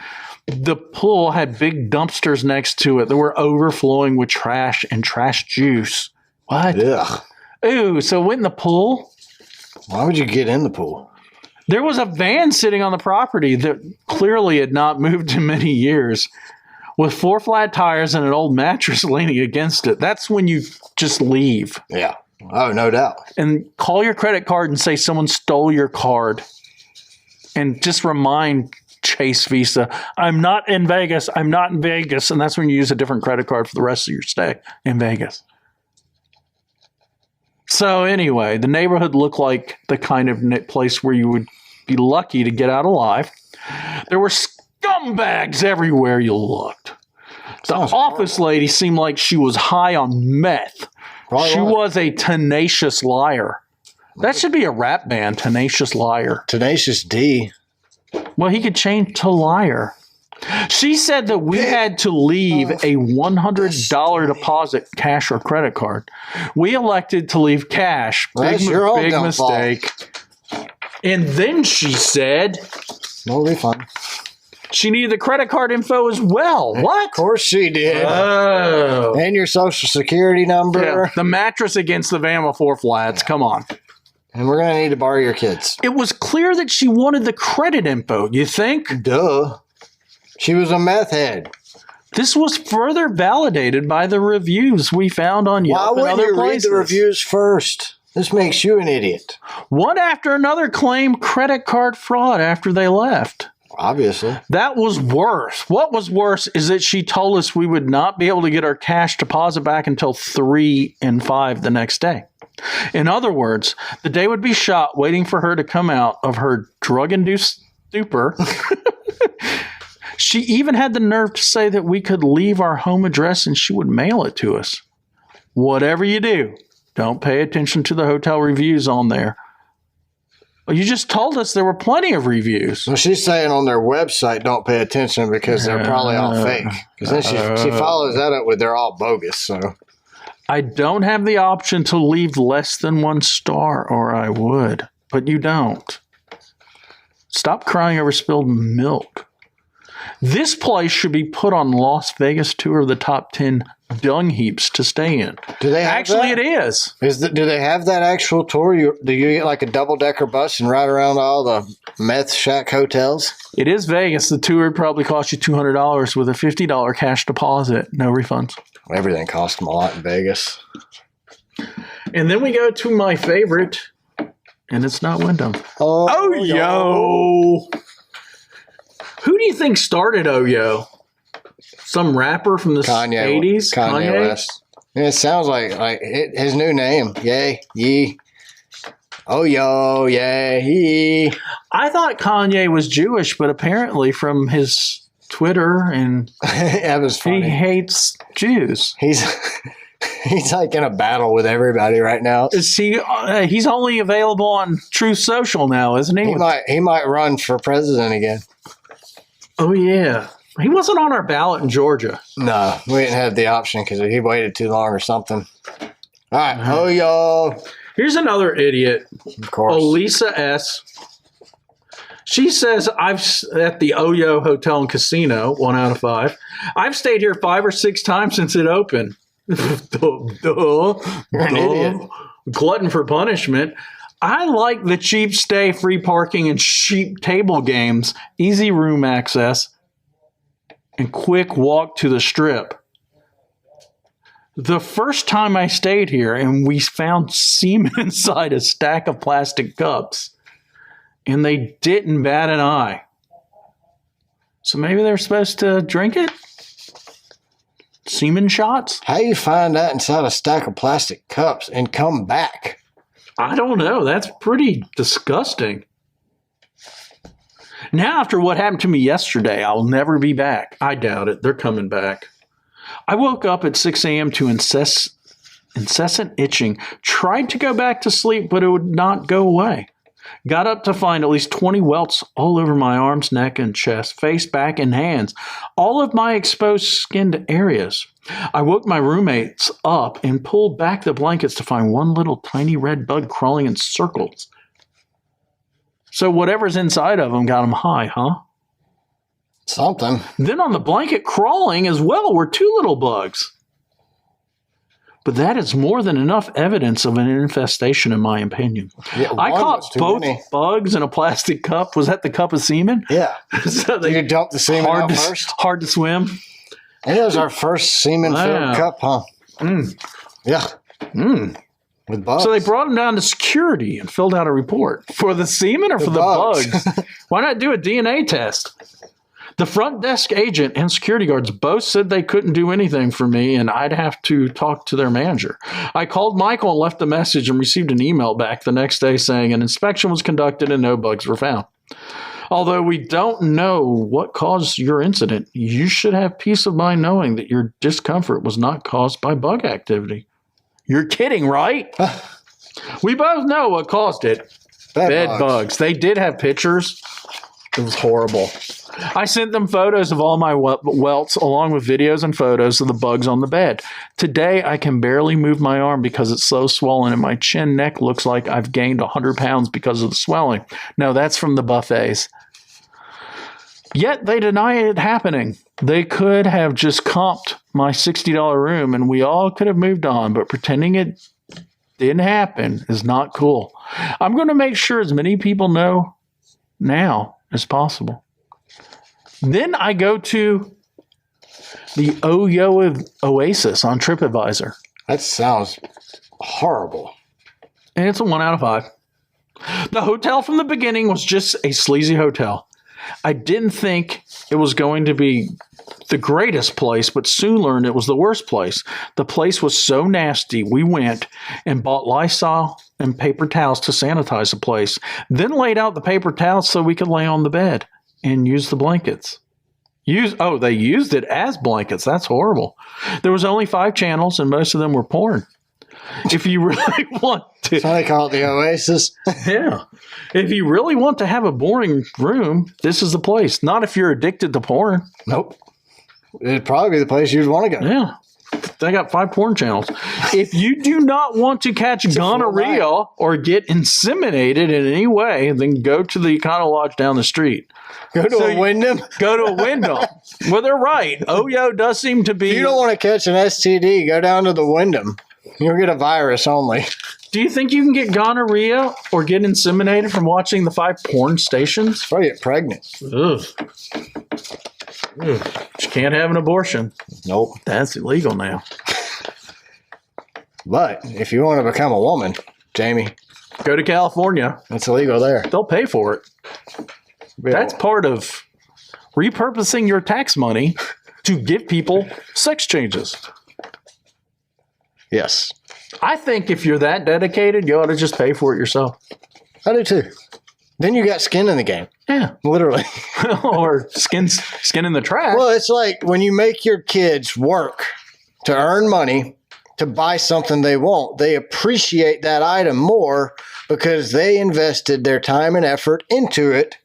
The pool had big dumpsters next to it that were overflowing with trash and trash juice. What? Ugh. Ooh, so went in the pool? Why would you get in the pool? There was a van sitting on the property that clearly had not moved in many years, with 4 flat tires and an old mattress leaning against it. That's when you just leave. Yeah. Oh, no doubt. And call your credit card and say someone stole your card. And just remind Chase Visa, I'm not in Vegas. I'm not in Vegas. And that's when you use a different credit card for the rest of your stay in Vegas. So anyway, the neighborhood looked like the kind of place where you would be lucky to get out alive. There were scumbags everywhere you looked. The office lady seemed like she was high on meth. She was a tenacious liar. That should be a rap band, Tenacious Liar. Tenacious D. Well, he could change to Liar. She said that we had to leave a $100 deposit, cash or credit card. We elected to leave cash. Big mistake. And then she said, no refund. She needed the credit card info as well. What? Of course she did. Oh. And your social security number. Yeah, the mattress against the van with 4 flats. Come on. And we're going to need to borrow your kids. It was clear that she wanted the credit info, you think? Duh. She was a meth head. This was further validated by the reviews we found on Why Yelp and wouldn't other you places. read the reviews first? This makes you an idiot. One after another claimed credit card fraud after they left. Obviously. That was worse. What was worse is that she told us we would not be able to get our cash deposit back until 3 and 5 the next day. In other words, the day would be shot waiting for her to come out of her drug-induced stupor. She even had the nerve to say that we could leave our home address and she would mail it to us. Whatever you do, don't pay attention to the hotel reviews on there. Well, you just told us there were plenty of reviews. Well, she's saying on their website, don't pay attention because they're probably all fake. Because then she follows that up with they're all bogus. So I don't have the option to leave less than 1 star, or I would. But you don't. Stop crying over spilled milk. This place should be put on Las Vegas tour of the top 10 dung heaps to stay in. do they have Actually, that? it is. Do they have that actual tour? Do you get like a double-decker bus and ride around all the meth shack hotels? It is Vegas. The tour would probably cost you $200 with a $50 cash deposit. No refunds. Everything costs them a lot in Vegas. And then we go to my favorite, and it's not Wyndham. Oh, Yo! Who do you think started OYO? Some rapper from the 80s? Kanye West. Yeah, it sounds like his new name. Yay, ye. Oh, yo, yay, ye. I thought Kanye was Jewish, but apparently from his Twitter and That was funny. he hates Jews. He's like in a battle with everybody right now. Is he? He's only available on Truth Social now, isn't he? He might run for president again. Oh yeah, he wasn't on our ballot in Georgia. No, we didn't have the option because he waited too long or something. All right, oh yo, Here's another idiot, of course. Elisa S. She says, at the OYO Hotel and Casino, 1 out of 5. I've stayed here 5 or 6 times since it opened. You're an idiot. Glutton for punishment. I like the cheap stay, free parking, and cheap table games, easy room access, and quick walk to the strip. The first time I stayed here and we found semen inside a stack of plastic cups, and they didn't bat an eye. So maybe they're supposed to drink it? Semen shots? How you find that inside a stack of plastic cups and come back? I don't know. That's pretty disgusting. Now, after what happened to me yesterday, I'll never be back. I doubt it. They're coming back. I woke up at 6 a.m. to incessant itching. Tried to go back to sleep, but it would not go away. Got up to find at least 20 welts all over my arms, neck, and chest, face, back, and hands. All of my exposed skinned areas. I woke my roommates up and pulled back the blankets to find one little tiny red bug crawling in circles. So whatever's inside of them got them high, huh? Something. Then on the blanket crawling as well were 2 little bugs. But that is more than enough evidence of an infestation, in my opinion. Yeah, I one caught was too both many. bugs in a plastic cup. Was that the cup of semen? Yeah. So You dumped the semen out first? Hard to swim. And it was our first semen-filled Wow. cup, huh? Yeah. Mm. With bugs. So they brought him down to security and filled out a report. For the semen or for the bugs. bugs? Why not do a DNA test? The front desk agent and security guards both said they couldn't do anything for me and I'd have to talk to their manager. I called Michael and left a message and received an email back the next day saying an inspection was conducted and no bugs were found. Although we don't know what caused your incident, you should have peace of mind knowing that your discomfort was not caused by bug activity. You're kidding, right? We both know what caused it. Bed bugs. They did have pictures. It was horrible. I sent them photos of all my welts along with videos and photos of the bugs on the bed. Today, I can barely move my arm because it's so swollen and my chin neck looks like I've gained 100 pounds because of the swelling. No, that's from the buffets. Yet they deny it happening. They could have just comped my $60 room and we all could have moved on, but pretending it didn't happen is not cool. I'm going to make sure as many people know now as possible. Then I go to the OYO Oasis on TripAdvisor. That sounds horrible. And it's a 1 out of 5. The hotel from the beginning was just a sleazy hotel. I didn't think it was going to be the greatest place, but soon learned it was the worst place. The place was so nasty, we went and bought Lysol and paper towels to sanitize the place, then laid out the paper towels so we could lay on the bed and use the blankets. They used it as blankets. That's horrible. There was only 5 channels, and most of them were porn. If you really want to... So they call it the Oasis? Yeah. If you really want to have a boring room, this is the place. Not if you're addicted to porn. Nope. It'd probably be the place you'd want to go. Yeah. They got 5 porn channels. If you do not want to catch gonorrhea or get inseminated in any way, then go to the Econo Lodge down the street. Go to a Wyndham? Go to a Wyndham. Well, they're right. OYO does seem to be... If you don't want to catch an STD, go down to the Wyndham. You'll get a virus only. Do you think you can get gonorrhea or get inseminated from watching the 5 porn stations? Or get pregnant. Ugh. You can't have an abortion. Nope. That's illegal now. But if you want to become a woman, Jamie, go to California. It's illegal there. They'll pay for it. That's part of repurposing your tax money to give people sex changes. Yes. I think if you're that dedicated, you ought to just pay for it yourself. I do too. Then you got skin in the game. Yeah. Literally. Or skin in the trash. Well, it's like when you make your kids work to earn money to buy something they want, they appreciate that item more because they invested their time and effort into it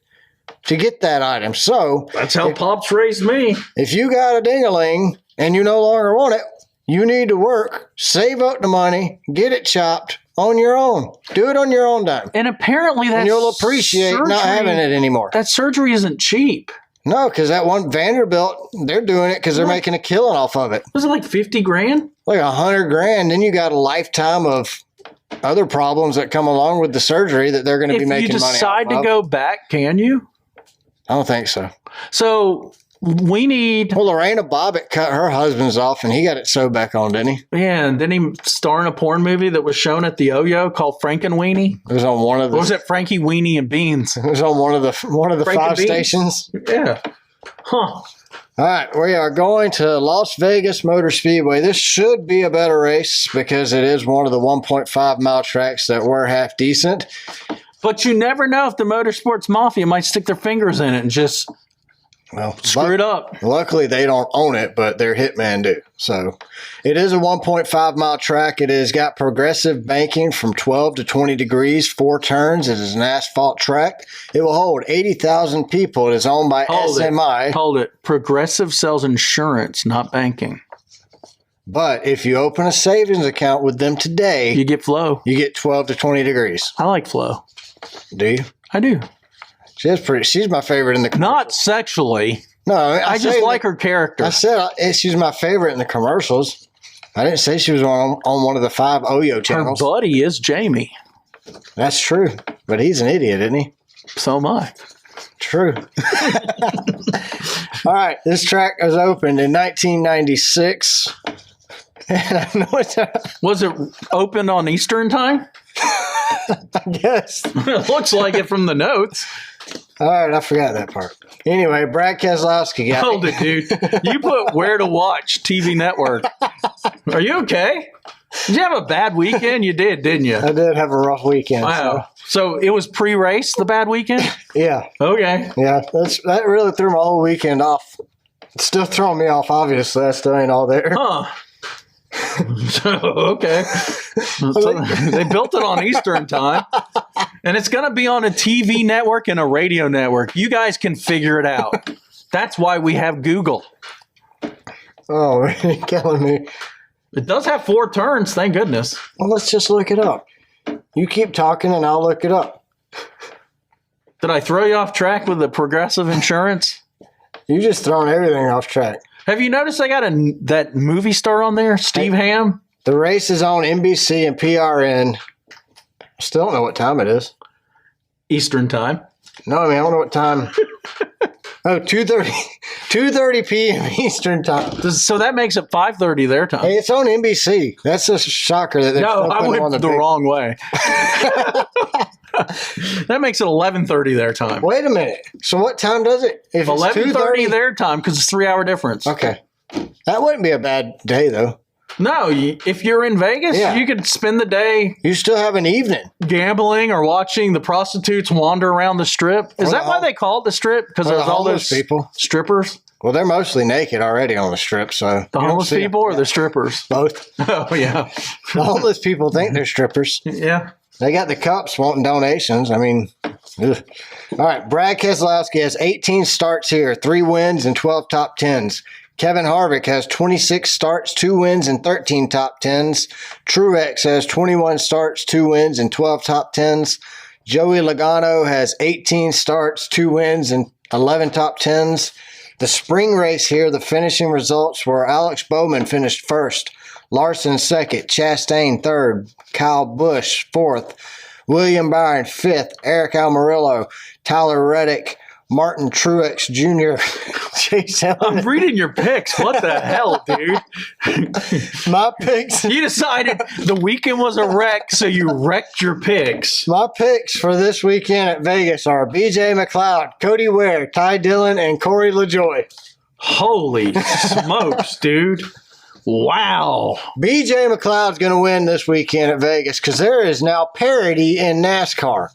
to get that item. So that's how Pops raised me. If you got a ding-a-ling and you no longer want it, you need to work, save up the money, get it chopped on your own. Do it on your own dime. And apparently that you'll appreciate not having it anymore. That surgery isn't cheap. No, because that one Vanderbilt, they're doing it because they're making a killing off of it. Was it like 50 grand? Like $100,000. Then you got a lifetime of other problems that come along with the surgery that they're going to be making money off of. If you decide to go back, can you? I don't think so. So we need... Well, Lorena Bobbitt cut her husband's off, and he got it sewed back on, didn't he? Yeah, and then he starred in a porn movie that was shown at the OYO called Frankenweenie. It was on one of the... Or was it Frankie Weenie and Beans? It was on one of the 5 stations. Yeah. Huh. All right, we are going to Las Vegas Motor Speedway. This should be a better race because it is one of the 1.5-mile tracks that were half decent. But you never know if the Motorsports Mafia might stick their fingers in it and just screw it up. Luckily, they don't own it, but their hitman do. So it is a 1.5-mile track. It has got progressive banking from 12 to 20 degrees, 4 turns. It is an asphalt track. It will hold 80,000 people. It is owned by SMI. Hold it. Progressive sells insurance, not banking. But if you open a savings account with them today, you get Flo. You get 12 to 20 degrees. I like Flo. Do you? I do. She's my favorite in the commercials. Not sexually. No, I just like her character. I said she's my favorite in the commercials. I didn't say she was on one of the 5 OYO channels. Her buddy is Jamie. That's true. But he's an idiot, isn't he? So am I. True. All right. This track was opened in 1996. Was it opened on Eastern time? I guess. It looks like it from the notes. All right, I forgot that part. Anyway, Brad Keselowski got Hold it, dude. You put Where to Watch TV Network. Are you okay? Did you have a bad weekend? You did, didn't you? I did have a rough weekend. Wow. So it was pre-race, the bad weekend? Yeah. Okay. Yeah, that really threw my whole weekend off. It's still throwing me off, obviously. I still ain't all there. Huh. Okay. So they built it on Eastern time, and it's going to be on a TV network and a radio network. You guys can figure it out. That's why we have Google. Oh, you're killing me. It does have 4 turns, thank goodness. Well, let's just look it up. You keep talking, and I'll look it up. Did I throw you off track with the Progressive Insurance? You just thrown everything off track. Have you noticed I got that movie star on there, Steve Hamm? The race is on NBC and PRN. I still don't know what time it is. Eastern time. No, I mean, I don't know what time. Oh, 2:30 p.m. Eastern time. So that makes it 5:30 their time. Hey, it's on NBC. That's a shocker that they're No, still I putting went on the wrong way. That makes it 11:30 their time. Wait a minute. So what time does it? If 11:30 their time because it's 3 hour difference. Okay. That wouldn't be a bad day, though. No, if you're in Vegas, you could spend the day. You still have an evening. Gambling or watching the prostitutes wander around the strip. Is that why they call it the strip? Because there's all those people. Strippers? Well, they're mostly naked already on the strip, so. The homeless people or the strippers? Both. Oh, yeah. The homeless people think they're strippers. Yeah. They got the cups wanting donations. I mean, ugh. All right. Brad Keselowski has 18 starts here, 3 wins and 12 top 10s. Kevin Harvick has 26 starts, 2 wins, and 13 top 10s. Truex has 21 starts, 2 wins, and 12 top 10s. Joey Logano has 18 starts, 2 wins, and 11 top 10s. The spring race here, the finishing results were Alex Bowman finished first, Larson second, Chastain third, Kyle Busch fourth, William Byron fifth, Eric Almirola, Tyler Reddick, Martin Truex Jr., Chase Elliott. I'm reading your picks. What the hell, dude? My picks. You decided the weekend was a wreck, so you wrecked your picks. My picks for this weekend at Vegas are BJ McLeod, Cody Ware, Ty Dillon, and Corey LaJoie. Holy smokes, dude. Wow. BJ McLeod's going to win this weekend at Vegas because there is now parity in NASCAR.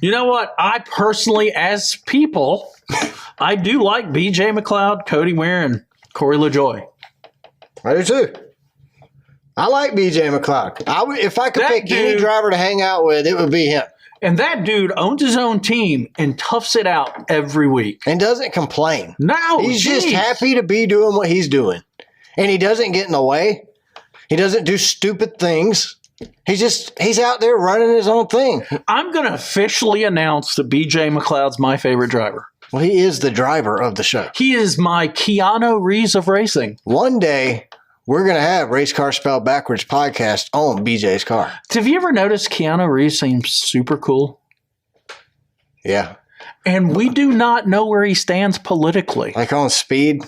You know what? I personally, as people, I do like BJ McLeod, Cody Ware, and Corey LaJoie. I do too. I like BJ McLeod. If I could pick any driver to hang out with, it would be him. And that dude owns his own team and toughs it out every week. And doesn't complain. No, he's just happy to be doing what he's doing. And he doesn't get in the way. He doesn't do stupid things. He's out there running his own thing. I'm going to officially announce that BJ McLeod's my favorite driver. Well, he is the driver of the show. He is my Keanu Reeves of racing. One day, we're going to have Race Car Spelled Backwards podcast on BJ's car. Have you ever noticed Keanu Reeves seems super cool? Yeah. And we do not know where he stands politically. Like on Speed,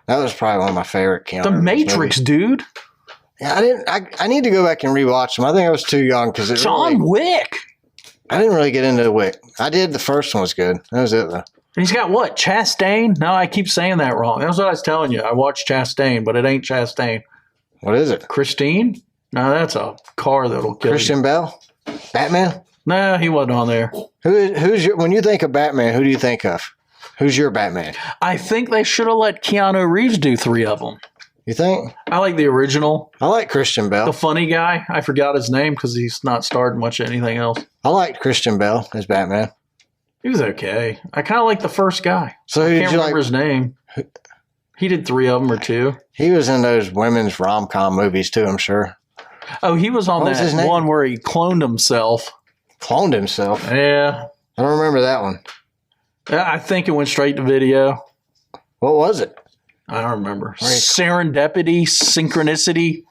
that was probably one of my favorite Keanu The Reeves Matrix, movies. Dude. Yeah, I need to go back and rewatch them. I think I was too young because John Wick. I didn't really get into Wick. I did. The first one was good. That was it though. And he's got what? Chastain? No, I keep saying that wrong. That's what I was telling you. I watched Chastain, but it ain't Chastain. What is it? Christine? No, that's a car that'll kill Christian you. Bale? Batman? No, he wasn't on there. Who's your, when you think of Batman, who do you think of? Who's your Batman? I think they should have let Keanu Reeves do 3 of them. You think? I like the original. I like Christian Bale. The funny guy. I forgot his name because he's not starred in much of anything else. I liked Christian Bale as Batman. He was okay. I kind of like the first guy. So I can't remember his name. He did 3 of them or 2. He was in those women's rom-com movies too, I'm sure. Oh, he was on What was his name? one where he cloned himself. Cloned himself? Yeah. I don't remember that one. I think it went straight to video. What was it? I don't remember. Serendipity, Synchronicity.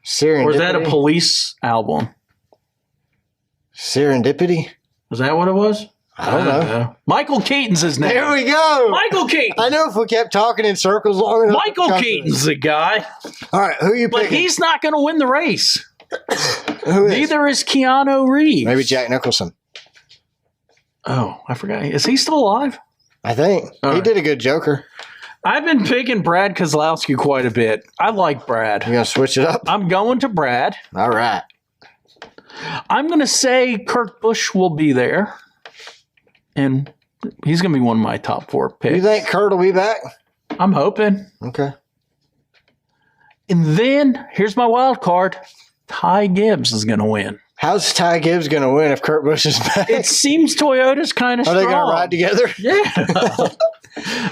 Serendipity? Or was that a Police album? Serendipity? Was that what it was? I don't know. Michael Keaton's his name. There we go. Michael Keaton. I know if we kept talking in circles long enough. Michael Keaton's the guy. All right, who are you But picking? he's not going to win the race. Who is? Neither is Keanu Reeves. Maybe Jack Nicholson. Oh, I forgot. Is he still alive? I think. All He right. did a good Joker. I've been picking Brad Keselowski quite a bit. I like Brad. You going to switch it up? I'm going to Brad. All right. I'm going to say Kurt Busch will be there. And he's going to be one of my top 4 picks. You think Kurt will be back? I'm hoping. Okay. And then, here's my wild card. Ty Gibbs is going to win. How's Ty Gibbs going to win if Kurt Busch is back? It seems Toyota's kind of Are strong. they going to ride together? Yeah.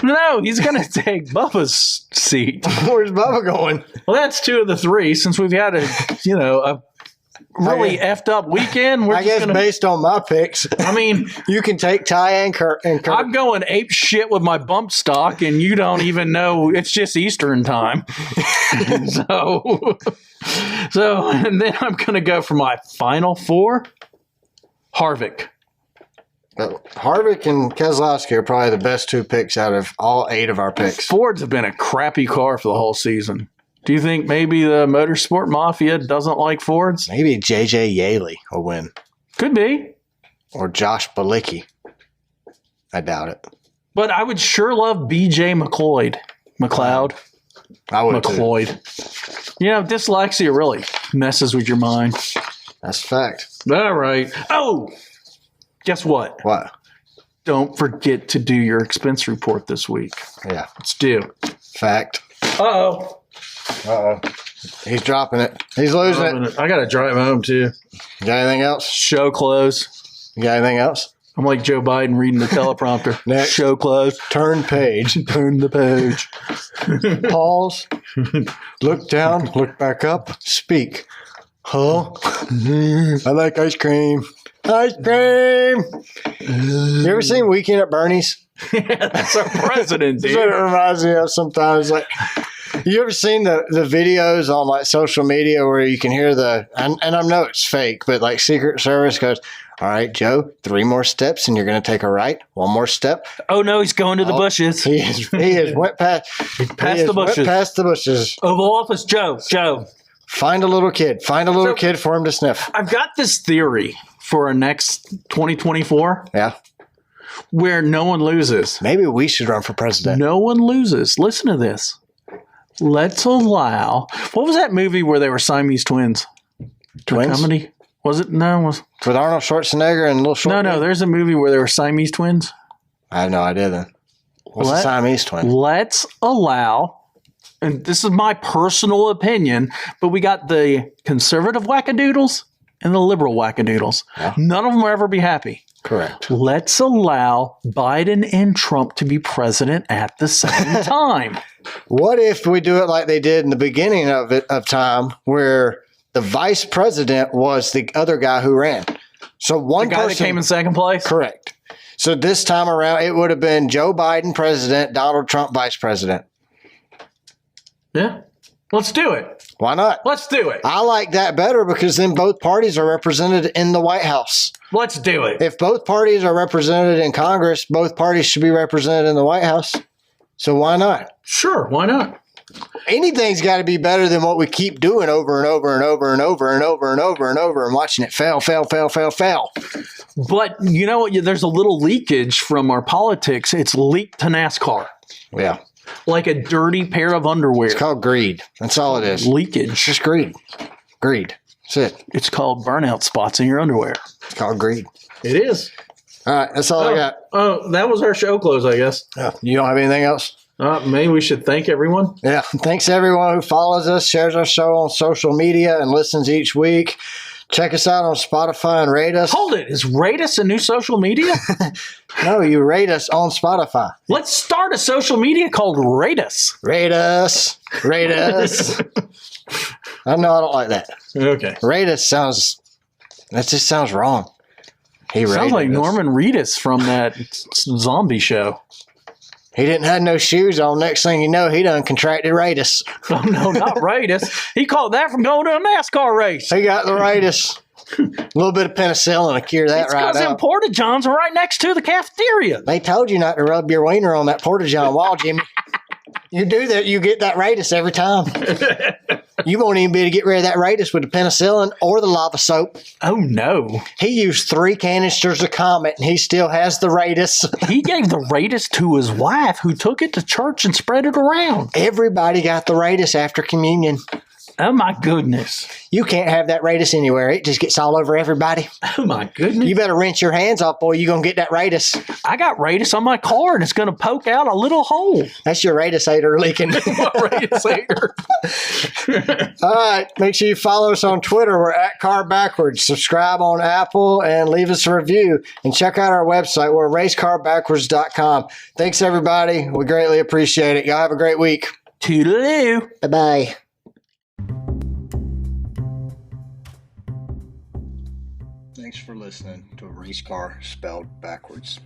No, he's going to take Bubba's seat. Where's Bubba going? Well, that's 2 of the 3. Since we've had a really effed up weekend, we're I just guess gonna, based on my picks, I mean, you can take Ty and Kurt. I'm going ape shit with my bump stock, and you don't even know it's just Eastern time. So, and then I'm going to go for my final 4. Harvick. But Harvick and Keselowski are probably the best 2 picks out of all 8 of our picks. Fords have been a crappy car for the whole season. Do you think maybe the Motorsport Mafia doesn't like Fords? Maybe J.J. Yaley will win. Could be. Or Josh Bilicki. I doubt it. But I would sure love B.J. McLeod. I would too. McLeod. You know, dyslexia really messes with your mind. That's a fact. All right. Oh, guess what? What? Don't forget to do your expense report this week. Yeah. It's due. Fact. Uh-oh. Uh-oh. He's dropping it. He's losing it. I got to drive home, too. You got anything else? Show close. You got anything else? I'm like Joe Biden reading the teleprompter. Next. Show close. Turn page. Turn the page. Pause. Look down. Look back up. Speak. Huh? I like ice cream. Ice cream. You ever seen Weekend at Bernie's? Yeah, that's our president, dude. That's what it reminds me of sometimes. Like, you ever seen the videos on like social media where you can hear and I know it's fake, but like Secret Service goes, all right, Joe, 3 more steps and you're going to take a right. 1 more step. Oh, no, he's going to the bushes. He has went past the bushes. Went past the bushes. Oval Office, Joe. Find a little kid. Find a little kid for him to sniff. I've got this theory for our next 2024. Yeah. Where no one loses. Maybe we should run for president. No one loses. Listen to this. Let's allow. What was that movie where they were Siamese twins? Twins? A comedy? Was it? No. Was with Arnold Schwarzenegger and Little Short? No. There's a movie where they were Siamese twins. I have no idea then. What's a Siamese twin? Let's allow, and this is my personal opinion, but we got the conservative wackadoodles and the liberal wackadoodles. Yeah. None of them will ever be happy. Correct. Let's allow Biden and Trump to be president at the same time. What if we do it like they did in the beginning of time, where the vice president was the other guy who ran? So one the guy person that came in second place? Correct. So this time around, it would have been Joe Biden president, Donald Trump vice president. Yeah. Let's do it. Why not? Let's do it. I like that better because then both parties are represented in the White House. Let's do it. If both parties are represented in Congress, both parties should be represented in the White House. So why not? Sure, why not? Anything's got to be better than what we keep doing over and over and over and over and over and over and over and watching it fail. But you know what? There's a little leakage from our politics. It's leaked to NASCAR. Yeah. Like a dirty pair of underwear. It's called greed. That's all it is. Leakage. It's just greed. Greed. That's it. It's called burnout spots in your underwear. It's called greed. It is. All right. That's all I got. Oh, that was our show close, I guess. You don't have anything else? Maybe we should thank everyone. Yeah. Thanks to everyone who follows us, shares our show on social media, and listens each week. Check us out on Spotify and rate us. Hold it. Is rate us a new social media? No, you rate us on Spotify. Let's start a social media called Rate Us. Rate us. Rate us. I know I don't like that. Okay. Rate us that just sounds wrong. He sounds like us. Norman Reedus from that zombie show. He didn't have no shoes on. Next thing you know, he done contracted Rateus. Oh, no, not Rateus. He caught that from going to a NASCAR race. He got the Rateus. A little bit of penicillin to cure that right out. It's because them Porta-Johns are right next to the cafeteria. They told you not to rub your wiener on that Porta-John wall, Jimmy. You do that, you get that Rateus every time. You won't even be able to get rid of that Rateus with the penicillin or the lava soap. Oh, no. He used 3 canisters of Comet, and he still has the Rateus. He gave the Rateus to his wife, who took it to church and spread it around. Everybody got the Rateus after communion. Oh, my goodness. You can't have that Rateus anywhere. It just gets all over everybody. Oh, my goodness. You better rinse your hands off, boy. You're going to get that Rateus. I got Rateus on my car, and it's going to poke out a little hole. That's your Rateus-ator leaking. Rateus-ator. All right. Make sure you follow us on Twitter. We're at Car Backwards. Subscribe on Apple and leave us a review. And check out our website. We're racecarbackwards.com. Thanks, everybody. We greatly appreciate it. Y'all have a great week. Toodaloo. Bye-bye. Thanks for listening to a race car spelled backwards.